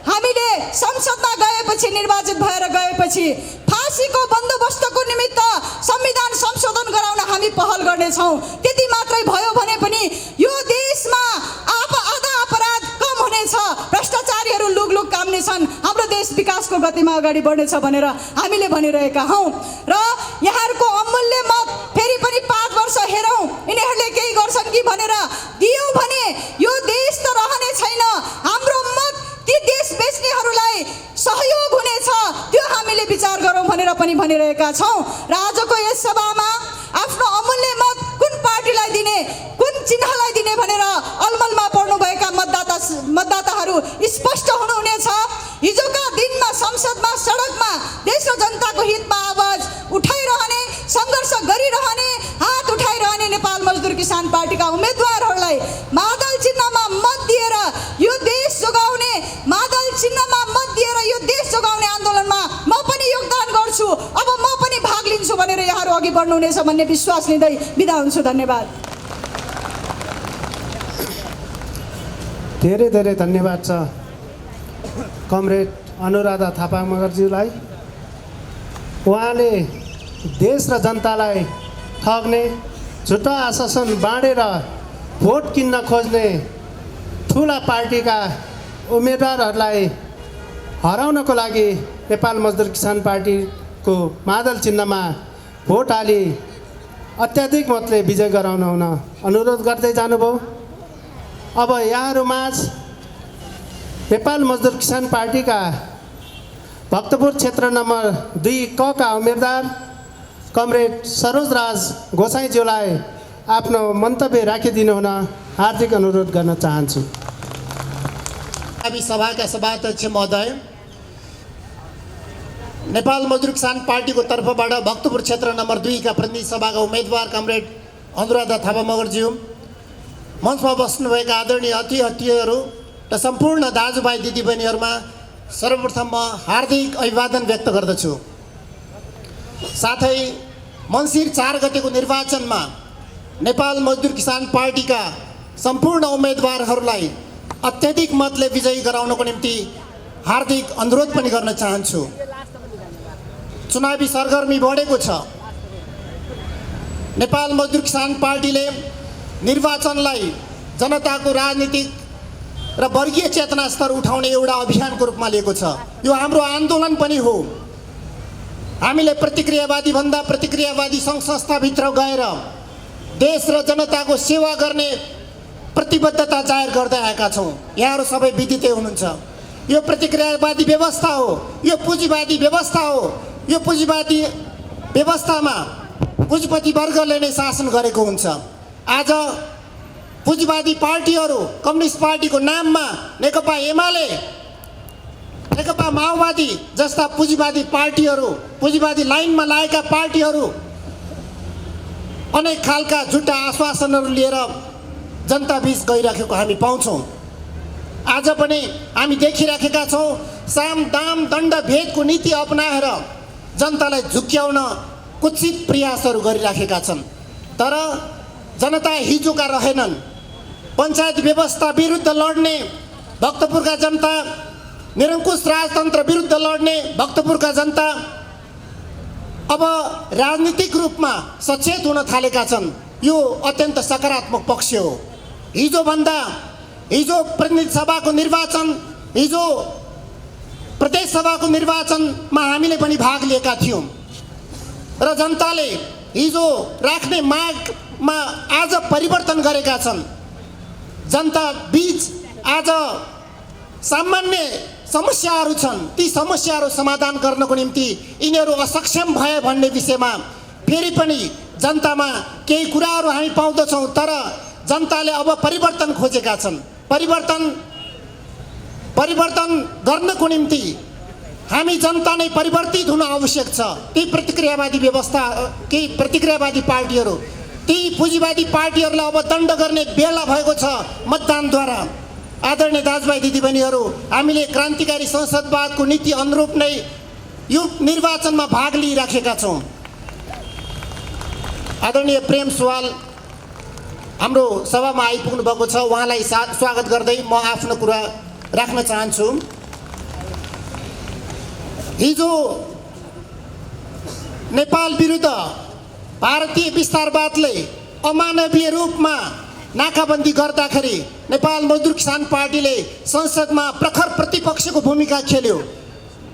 हामीले संसदमा गएपछि, निर्वाचित भएर गएपछि फाँसीको बन्दोबस्तको निमित्त संविधान संशोधन गराउन हामी पहल गर्नेछौँ। त्यति मात्रै भयो भने पनि यो देशमा आधा अपराध कम हुनेछ, भ्रष्टाचारीहरू लुगलुग काम्नेछन्, हाम्रो देश विकासको गतिमा अगाडि बढ्नेछ भनेर हामीले भनिरहेका हौँ। र यहाँहरूको अमूल्य मत फेरि पनि 5 वर्ष हेरौँ यिनीहरूले केही गर्छन् कि भनेर दियौँ भने यो देश त रहने छैन। हाम्रो मत ती देश बेच्नेहरूलाई सहयोग हुनेछ, त्यो हामीले विचार गरौँ भनेर पनि भनिरहेका छौँ। र आजको यस सभामा आफ्नो अमूल्य मत कुन पार्टीलाई दिने, कुन चिन्हलाई दिने भनेर अलमलमा पर्नुभएका मतदाताहरू स्पष्ट हुनुहुनेछ। हिजोका दिनमा संसदमा, सडकमा देश र जनताको हितमा आवाज उठाइरहने, सङ्घर्ष गरिरहने, हात उठाइरहने नेपाल मजदुर किसान पार्टीका उम्मेदवारहरूलाई मादल चिन्हमा मत दिएर यो देश जोगाउने, मादल चिन्हमा मत दिएर यो देश जोगाउने आन्दोलनमा म पनि योगदान गर्छु, अब म पनि भाग लिन्छु भनेर यहाँहरू अघि बढ्नुहुनेछ भन्ने विश्वास लिँदै बिदा हुन्छु। धन्यवाद। धेरै धेरै धन्यवाद छ कमरेड अनुराधा थापा मगरज्यूलाई। उहाँले देश र जनतालाई ठग्ने, झुटा आश्वासन बाँडेर भोट किन्न खोज्ने ठुला पार्टीका उम्मेदवारहरूलाई हराउनको लागि नेपाल मजदुर किसान पार्टीको मादल चिन्हमा भोट हाली अत्याधिक मतले विजय गराउन हुन अनुरोध गर्दै जानुभयो। अब यहाँहरूमाझ नेपाल मजदुर किसान पार्टीका भक्तपुर क्षेत्र नम्बर 2 क का उम्मेदवार कमरेड सरोजराज गोसाईज्यूलाई आफ्नो मन्तव्य राखिदिनु हुन हार्दिक अनुरोध गर्न चाहन्छु। सभाका सभाध्यक्ष महोदय, नेपाल मजदुर किसान पार्टीको तर्फबाट भक्तपुर क्षेत्र नम्बर 2 का प्रतिनिधि सभाका उम्मेदवार कमरेड अनुराधा थापा मगरज्यू, मञ्चमा बस्नुभएका आदरणीय अतिथिहरू र सम्पूर्ण दाजुभाइ दिदीबहिनीहरूमा सर्वप्रथम म हार्दिक अभिवादन व्यक्त गर्दछु। साथै मङ्सिर 4 गतेको निर्वाचनमा नेपाल मजदुर किसान पार्टीका सम्पूर्ण उम्मेदवारहरूलाई अत्याधिक मतले विजयी गराउनको निम्ति हार्दिक अनुरोध पनि गर्न चाहन्छु। चुनावी सरगर्मी बढेको छ। नेपाल मजदुर किसान पार्टीले निर्वाचनलाई जनताको राजनीतिक र वर्गीय चेतना स्तर उठाउने एउटा अभियानको रूपमा लिएको छ। यो हाम्रो आन्दोलन पनि हो। हामीले प्रतिक्रियावादी भन्दा प्रतिक्रियावादी सङ्घ संस्थाभित्र गएर देश र जनताको सेवा गर्ने प्रतिबद्धता जाहेर गर्दै आएका छौँ। यहाँहरू सबै विदितै हुनुहुन्छ। यो प्रतिक्रियावादी व्यवस्था हो, यो पुँजीवादी व्यवस्था हो। यो पुँजीवादी व्यवस्थामा पुँजीपति वर्गले नै शासन गरेको हुन्छ। आज पुँजीवादी पार्टीहरू, कम्युनिस्ट पार्टीको नाममा नेकपा एमाले, नेकपा माओवादी जस्ता पुँजीवादी पार्टीहरू, पुँजीवादी लाइनमा लागेका पार्टीहरू अनेक खालका झुटा आश्वासनहरू लिएर जनताबीच गइराखेको हामी पाउँछौँ। आज पनि हामी देखिराखेका छौँ। साम दाम दण्ड भेदको नीति अपनाएर जनतालाई झुक्क्याउन कुत्सित प्रयासहरू गरिराखेका छन्। तर जनता हिजोका रहेनन्। पञ्चायत व्यवस्था विरुद्ध लड्ने भक्तपुरका जनता, निरङ्कुश राजतन्त्र विरुद्ध लड्ने भक्तपुरका जनता अब राजनीतिक रूपमा सचेत हुन थालेका छन्। यो अत्यन्त सकारात्मक पक्ष हो। हिजो प्रतिनिधि सभाको निर्वाचन, हिजो प्रदेश सभाको निर्वाचनमा हामीले पनि भाग लिएका थियौँ र जनताले हिजो राख्ने मागमा आज परिवर्तन गरेका छन्। जनता बीच आज सामान्य समस्याहरू छन्। ती समस्याहरू समाधान गर्नको निम्ति यिनीहरू असक्षम भए भन्ने विषयमा फेरि पनि जनतामा केही कुराहरू हामी पाउँदछौँ। तर जनताले अब परिवर्तन खोजेका छन्। परिवर्तन गर्नको निम्ति हामी जनता नै परिवर्तित हुन आवश्यक छ। ती प्रतिक्रियावादी व्यवस्था, केही प्रतिक्रियावादी पार्टीहरू, ती पुँजीवादी पार्टीहरूलाई अब दण्ड गर्ने बेला भएको छ मतदानद्वारा। आदरणीय दाजुभाइ दिदीबहिनीहरू, हामीले क्रान्तिकारी संसदवादको नीति अनुरूप नै यो निर्वाचनमा भाग लिइराखेका छौँ। आदरणीय प्रेम सुवाल हाम्रो सभामा आइपुग्नु भएको छ। उहाँलाई स्वागत गर्दै म आफ्नो कुरा राख्न चाहन्छु। हिजो नेपाल विरुद्ध भारतीय विस्तारवादले अमानवीय रूपमा नाकाबन्दी गर्दाखेरि नेपाल मजदुर किसान पार्टीले संसदमा प्रखर प्रतिपक्षको भूमिका खेल्यो।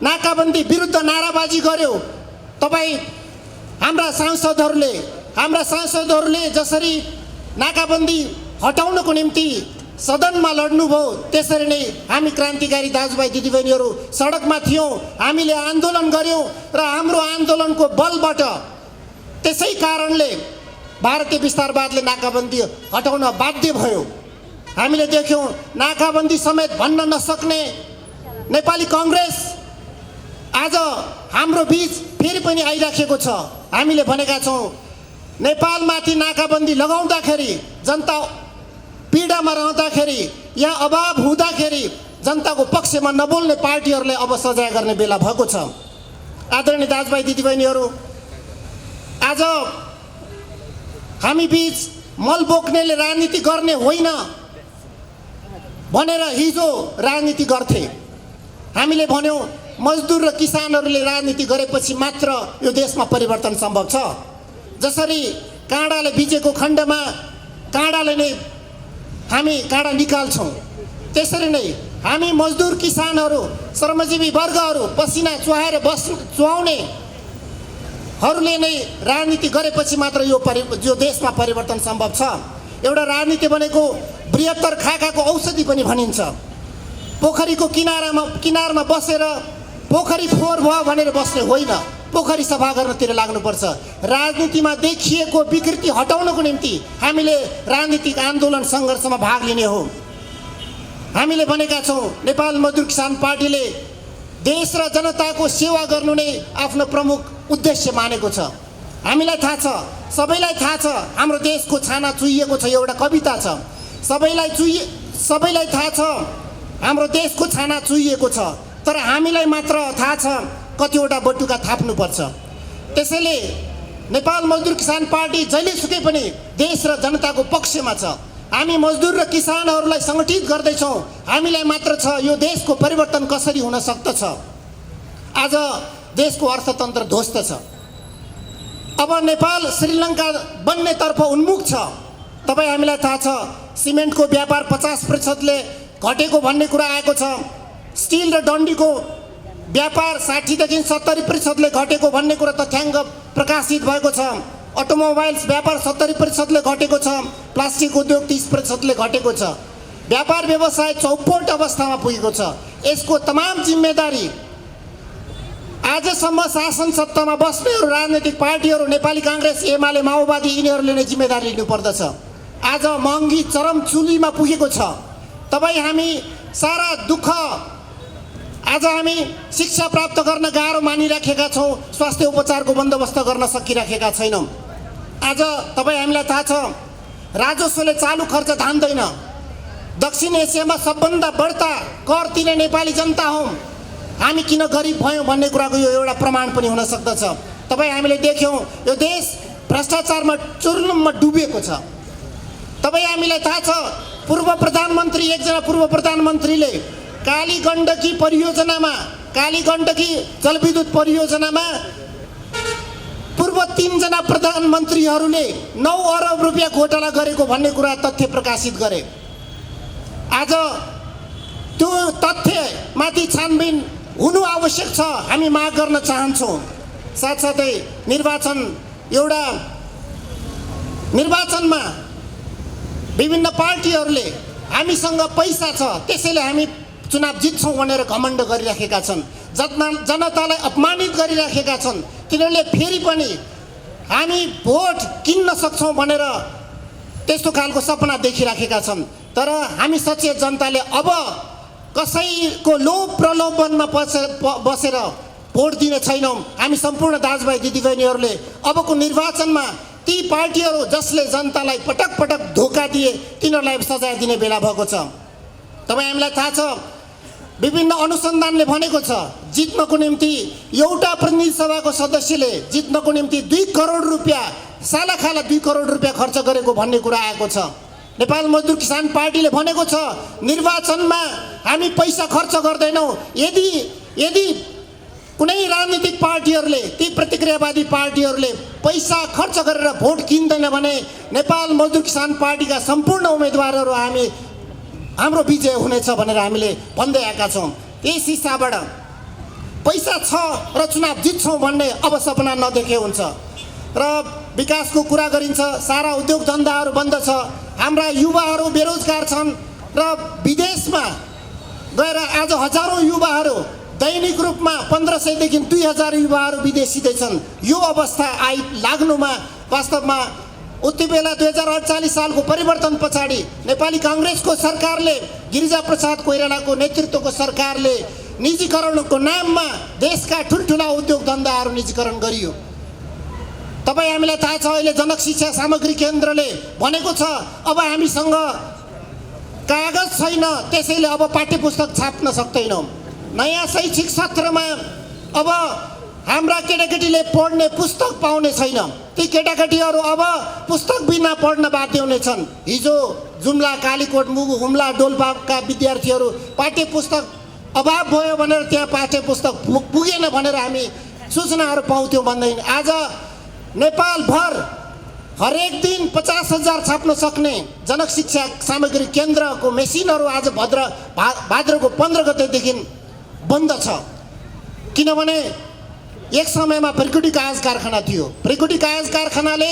नाकाबन्दी विरुद्ध नाराबाजी गर्यो। तपाईँ हाम्रा सांसदहरूले जसरी नाकाबन्दी हटाउनको निम्ति सदनमा लड्नुभयो, त्यसरी नै हामी क्रान्तिकारी दाजुभाइ दिदीबहिनीहरू सडकमा थियौँ। हामीले आन्दोलन गऱ्यौँ र हाम्रो आन्दोलनको बलबाट त्यसै कारणले भारतीय विस्तारवादले नाकाबन्दी हटाउन बाध्य भयो। हामीले देख्यौँ नाकाबन्दी समेत भन्न नसक्ने नेपाली कङ्ग्रेस आज हाम्रो बीच फेरि पनि आइराखेको छ। हामीले भनेका छौँ नेपालमाथि नाकाबन्दी लगाउँदाखेरि, जनता पीडामा रहँदाखेरि या अभाव हुँदाखेरि जनताको पक्षमा नबोल्ने पार्टीहरूले अब सजाय गर्ने बेला भएको छ। आदरणीय दाजुभाइ दिदीबहिनीहरू, आज हामी बीच मल बोक्नेले राजनीति गर्ने होइन भनेर हिजो राजनीति गर्थे। हामीले भन्यौँ मजदुर र किसानहरूले राजनीति गरेपछि मात्र यो देशमा परिवर्तन सम्भव छ। जसरी काँडाले बिजेको खण्डमा काँडाले नै हामी काँडा निकाल्छौँ, त्यसरी नै हामी मजदुर किसानहरू, श्रमजीवी वर्गहरू, पसिना चुहाउनेहरूले नै राजनीति गरेपछि मात्र यो देशमा परिवर्तन सम्भव छ। एउटा राजनीति भनेको बृहत्तर खाकाको औषधि पनि भनिन्छ। पोखरीको किनारमा बसेर पोखरी फोहोर भयो भनेर बस्ने होइन, पोखरी सफा गर्नतिर लाग्नुपर्छ। राजनीतिमा देखिएको विकृति हटाउनको निम्ति हामीले राजनीतिक आन्दोलन सङ्घर्षमा भाग लिने हो। हामीले भनेका छौँ नेपाल मजदुर किसान पार्टीले देश र जनताको सेवा गर्नु नै आफ्नो प्रमुख उद्देश्य मानेको छ। हामीलाई थाहा छ, सबैलाई थाहा छ, हाम्रो देशको छाना चुहिएको छ। एउटा कविता छ, सबैलाई थाहा छ हाम्रो देशको छाना चुहिएको छ, तर हामीलाई मात्र थाहा छ कतिवटा बटुका थाप्नुपर्छ। त्यसैले नेपाल मजदुर किसान पार्टी जहिलेसुकै पनि देश र जनताको पक्षमा छ। हामी मजदुर र किसानहरूलाई सङ्गठित गर्दैछौँ। हामीलाई मात्र छ यो देशको परिवर्तन कसरी हुन सक्दछ। आज देशको अर्थतन्त्र ध्वस्त छ। अब नेपाल श्रीलङ्का बन्नेतर्फ उन्मुख छ। तपाईँ हामीलाई थाहा छ सिमेन्टको व्यापार 50%ले घटेको भन्ने कुरा आएको छ। स्टिल र डन्डीको व्यापार 60देखि 70%ले घटेको भन्ने कुरा तथ्याङ्क प्रकाशित भएको छ। अटोमोबाइल्स व्यापार 70%ले घटेको छ। प्लास्टिक उद्योग 30%ले घटेको छ। व्यापार व्यवसाय चौपट अवस्थामा पुगेको छ। यसको तमाम जिम्मेदारी आजसम्म शासन सत्तामा बस्नेहरू, राजनैतिक पार्टीहरू, नेपाली काङ्ग्रेस, एमाले, माओवादी, यिनीहरूले नै जिम्मेदारी लिनुपर्दछ। आज महँगी चरम चुलीमा पुगेको छ। हामी सारा दुःख, आज हामी शिक्षा प्राप्त गर्न गाह्रो मानिराखेका छौँ। स्वास्थ्य उपचारको बन्दोबस्त गर्न सकिराखेका छैनौँ। आज हामीलाई थाहा छ राजस्वले चालु खर्च धान्दैन। दक्षिण एसियामा सबभन्दा बढ्ता कर तिर्ने नेपाली जनता हौँ, हामी किन गरिब भयौँ भन्ने कुराको यो एउटा प्रमाण पनि हुन सक्दछ। तपाईँ हामीले देख्यौँ यो देश भ्रष्टाचारमा चुर्लुममा डुबेको छ। तपाईँ हामीलाई थाहा छ एकजना पूर्व प्रधानमन्त्रीले काली गण्डकी जलविद्युत परियोजनामा पूर्व 3 जना प्रधानमन्त्रीहरूले 9 अरब रुपियाँ घोटाला गरेको भन्ने कुरा तथ्य प्रकाशित गरे। आज त्यो तथ्यमाथि छानबिन हुनु आवश्यक छ, हामी माग गर्न चाहन्छौँ। साथसाथै निर्वाचनमा विभिन्न पार्टीहरूले हामीसँग पैसा छ त्यसैले हामी चुनाव जित्छौँ भनेर घमण्ड गरिराखेका छन्, जनतालाई अपमानित गरिराखेका छन्। तिनीहरूले फेरि पनि हामी भोट किन्न सक्छौँ भनेर त्यस्तो खालको सपना देखिराखेका छन्। तर हामी सचेत जनताले अब कसैको लोभ प्रलोभनमा बसेर भोट दिने छैनौँ। हामी सम्पूर्ण दाजुभाइ दिदीबहिनीहरूले अबको निर्वाचनमा ती पार्टीहरू जसले जनतालाई पटक पटक धोका दिए तिनीहरूलाई सजाय दिने बेला भएको छ। तपाईँ हामीलाई थाहा छ विभिन्न अनुसन्धानले भनेको छ जित्नको निम्ति एउटा प्रतिनिधि सभाको सदस्यले जित्नको निम्ति 2 करोड रुपियाँ सालाखाला 2 करोड रुपियाँ खर्च गरेको भन्ने कुरा आएको छ। नेपाल मजदुर किसान पार्टीले भनेको छ निर्वाचनमा हामी पैसा खर्च गर्दैनौँ। यदि कुनै राजनीतिक पार्टीहरूले ती प्रतिक्रियावादी पार्टीहरूले पैसा खर्च गरेर भोट किन्दैन भने नेपाल मजदुर किसान पार्टीका सम्पूर्ण उम्मेदवारहरू हाम्रो विजय हुनेछ भनेर हामीले भन्दै आएका छौँ। यस हिसाबबाट पैसा छ र चुनाव जित्छौँ भन्ने अब सपना नदेखे हुन्छ। र विकासको कुरा गरिन्छ, सारा उद्योग धन्दाहरू बन्द छ, हाम्रा युवाहरू बेरोजगार छन् र विदेशमा गएर आज हजारौँ युवाहरू दैनिक रूपमा 1500 देखि 2000 युवाहरू विदेश सिधैछन्। यो अवस्था लाग्नुमा वास्तवमा उति बेला 2048 सालको परिवर्तन पछाडि नेपाली काङ्ग्रेसको सरकारले गिरिजाप्रसाद कोइरालाको नेतृत्वको सरकारले निजीकरणको नाममा देशका ठुल्ठुला उद्योग धन्दाहरू निजीकरण गरियो। तपाईँ हामीलाई थाहा छ अहिले जनक शिक्षा सामग्री केन्द्रले भनेको छ अब हामीसँग कागज छैन त्यसैले अब पाठ्यपुस्तक छाप्न सक्दैनौँ। नयाँ शैक्षिक सत्रमा अब हाम्रा केटाकेटीले पढ्ने पुस्तक पाउने छैन। ती केटाकेटीहरू अब पुस्तक बिना पढ्न बाध्य हुनेछन्। हिजो जुम्ला, कालीकोट, मुगु, हुम्ला, डोल्पाका विद्यार्थीहरू पाठ्यपुस्तक अभाव भयो भनेर त्यहाँ पाठ्यपुस्तक पुगेन भनेर हामी सूचनाहरू पाउँथ्यौँ भन्दैन। आज नेपालभर हरेक दिन 50,000 छाप्न सक्ने जनक शिक्षा सामग्री केन्द्रको मेसिनहरू आज भाद्रको 15 गतेदेखि बन्द छ। किनभने एक समयमा भ्रिकुटी कागज कारखाना थियो। भ्रिकुटी कागज कारखानाले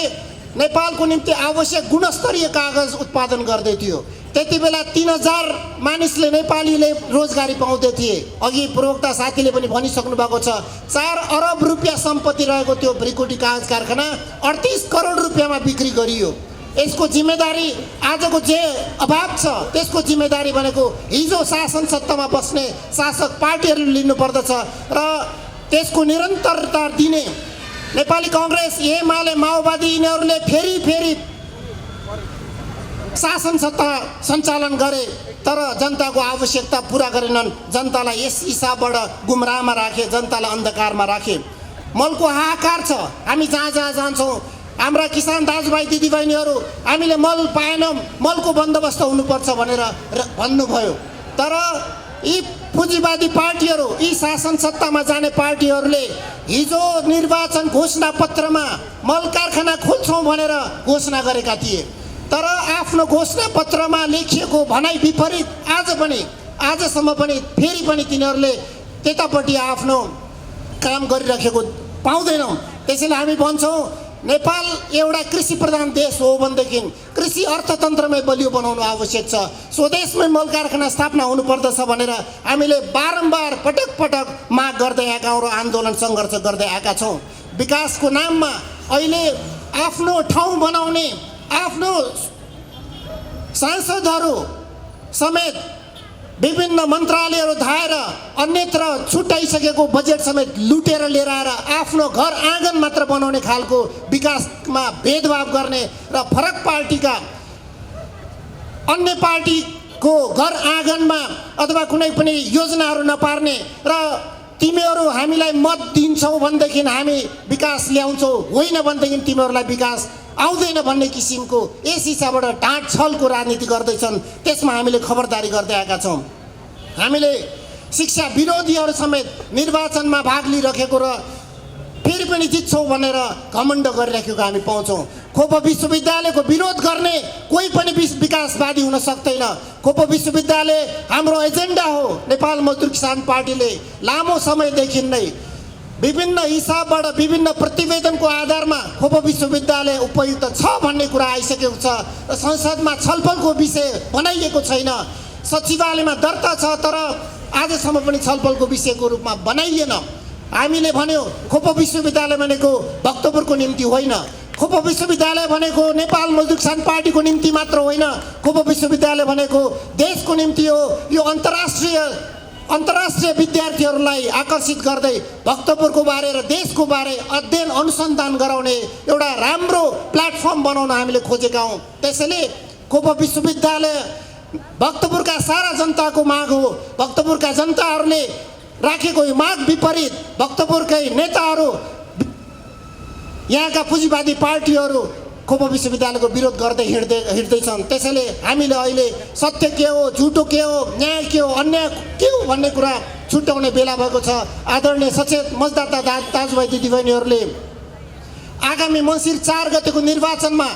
नेपालको निम्ति आवश्यक गुणस्तरीय कागज उत्पादन गर्दै थियो। त्यति बेला 3000 मानिसले नेपालीले रोजगारी पाउँदै थिए। अघि प्रवक्ता साथीले पनि भनिसक्नु भएको छ 4 अरब रुपियाँ सम्पत्ति रहेको त्यो भ्रिकुटी कागज कारखाना 38 करोड रुपियाँमा बिक्री गरियो। यसको जिम्मेदारी आजको जे अभाव छ त्यसको जिम्मेदारी भनेको हिजो शासन सत्तामा बस्ने शासक पार्टीहरूले लिनुपर्दछ र त्यसको निरन्तरता दिने नेपाली काङ्ग्रेस, एमाले, माओवादी यिनीहरूले फेरि शासन सत्ता सञ्चालन गरे तर जनताको आवश्यकता पुरा गरेनन्। जनतालाई यस हिसाबबाट गुमराहमा राखे, जनतालाई अन्धकारमा राखे। मलको हाहाकार छ। हामी जहाँ जान्छौँ हाम्रा किसान दाजुभाइ दिदीबहिनीहरू हामीले मल पाएनौँ, मलको बन्दोबस्त हुनुपर्छ भनेर भन्नुभयो। तर यी पुँजीवादी पार्टीहरू, यी शासन सत्तामा जाने पार्टीहरूले हिजो निर्वाचन घोषणा पत्रमा मल कारखाना खोल्छौँ भनेर घोषणा गरेका थिए। तर आफ्नो घोषणा पत्रमा लेखिएको भनाइ विपरीत आजसम्म पनि फेरि पनि तिनीहरूले त्यतापट्टि आफ्नो काम गरिराखेको पाउँदैनौँ। त्यसैले हामी भन्छौँ नेपाल एउटा कृषि प्रधान देश हो भनेदेखि कृषि अर्थतन्त्रमै बलियो बनाउनु आवश्यक छ। स्वदेशमै मल कारखाना स्थापना हुनुपर्दछ भनेर हामीले बारम्बार पटक माग गर्दै आएका हौँ र आन्दोलन सङ्घर्ष गर्दै आएका छौँ। विकासको नाममा अहिले आफ्नो ठाउँ बनाउने आफ्नो सांसदहरू समेत विभिन्न मन्त्रालयहरू धाएर अन्यत्र छुट्याइसकेको बजेट समेत लुटेर लिएर आएर आफ्नो घर आँगन मात्र बनाउने खालको विकासमा भेदभाव गर्ने र फरक पार्टीका अन्य पार्टी को घर आँगनमा अथवा कुनै पनि योजनाहरू नपार्ने र तिमीहरू हामीलाई मत दिन्छौ भनेदेखि हामी विकास ल्याउँछौ, होइन भनेदेखि तिमीहरूलाई विकास आउँदैन भन्ने किसिमको यस हिसाबबाट ढाँट छलको राजनीति गर्दैछन्। त्यसमा हामीले खबरदारी गर्दै आएका छौँ। हामीले शिक्षा विरोधीहरू समेत निर्वाचनमा भाग लिइरहेको र फेरि पनि जित्छौँ भनेर घमण्ड गरिराखेको हामी पाउँछौँ। खोप विश्वविद्यालयको विरोध गर्ने कोही पनि विकासवादी हुन सक्दैन। खोप विश्वविद्यालय हाम्रो एजेन्डा हो। नेपाल मजदुर किसान पार्टीले लामो समयदेखि नै विभिन्न हिसाबबाट विभिन्न प्रतिवेदनको आधारमा खोप विश्वविद्यालय उपयुक्त छ भन्ने कुरा आइसकेको छ र संसदमा छलफलको विषय बनाइएको छैन। सचिवालयमा दर्ता छ तर आजसम्म पनि छलफलको विषयको रूपमा बनाइएन। हामीले भन्यो खोप विश्वविद्यालय भनेको भक्तपुरको निम्ति होइन, खोप विश्वविद्यालय भनेको नेपाल मजदुर किसान पार्टीको निम्ति मात्र होइन, खोप विश्वविद्यालय भनेको देशको निम्ति हो। यो अन्तर्राष्ट्रिय विद्यार्थीहरूलाई आकर्षित गर्दै भक्तपुरको बारे र देशको बारे अध्ययन अनुसन्धान गराउने एउटा राम्रो प्लेटफर्म बनाउन हामीले खोजेका हौँ। त्यसैले खोप विश्वविद्यालय भक्तपुरका सारा जनताको माग हो। भक्तपुरका जनताहरूले राखेको यो माग विपरीत भक्तपुरकै नेताहरू, यहाँका पुँजीवादी पार्टीहरू खोप विश्वविद्यालयको विरोध गर्दै हिँड्दैछन्। त्यसैले हामीले अहिले सत्य के हो, झुटो के हो, न्याय के हो, अन्याय के हो भन्ने कुरा छुट्याउने बेला भएको छ। आदरणीय सचेत मतदाता दाजुभाइ दिदीबहिनीहरूले आगामी मङ्सिर 4 गतेको निर्वाचनमा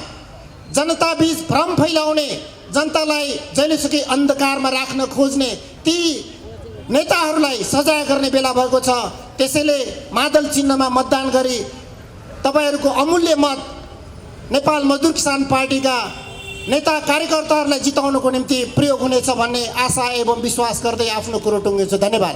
जनताबीच भ्रम फैलाउने, जनतालाई जहिलेसुकै अन्धकारमा राख्न खोज्ने ती नेताहरूलाई सजाय गर्ने बेला भएको छ। त्यसैले मादल चिन्हमा मतदान गरी तपाईँहरूको अमूल्य मत नेपाल मजदुर किसान पार्टीका नेता कार्यकर्ताहरूलाई जिताउनको निम्ति प्रयोग हुनेछ भन्ने आशा एवं विश्वास गर्दै आफ्नो कुरो टुङ्गिन्छु। धन्यवाद।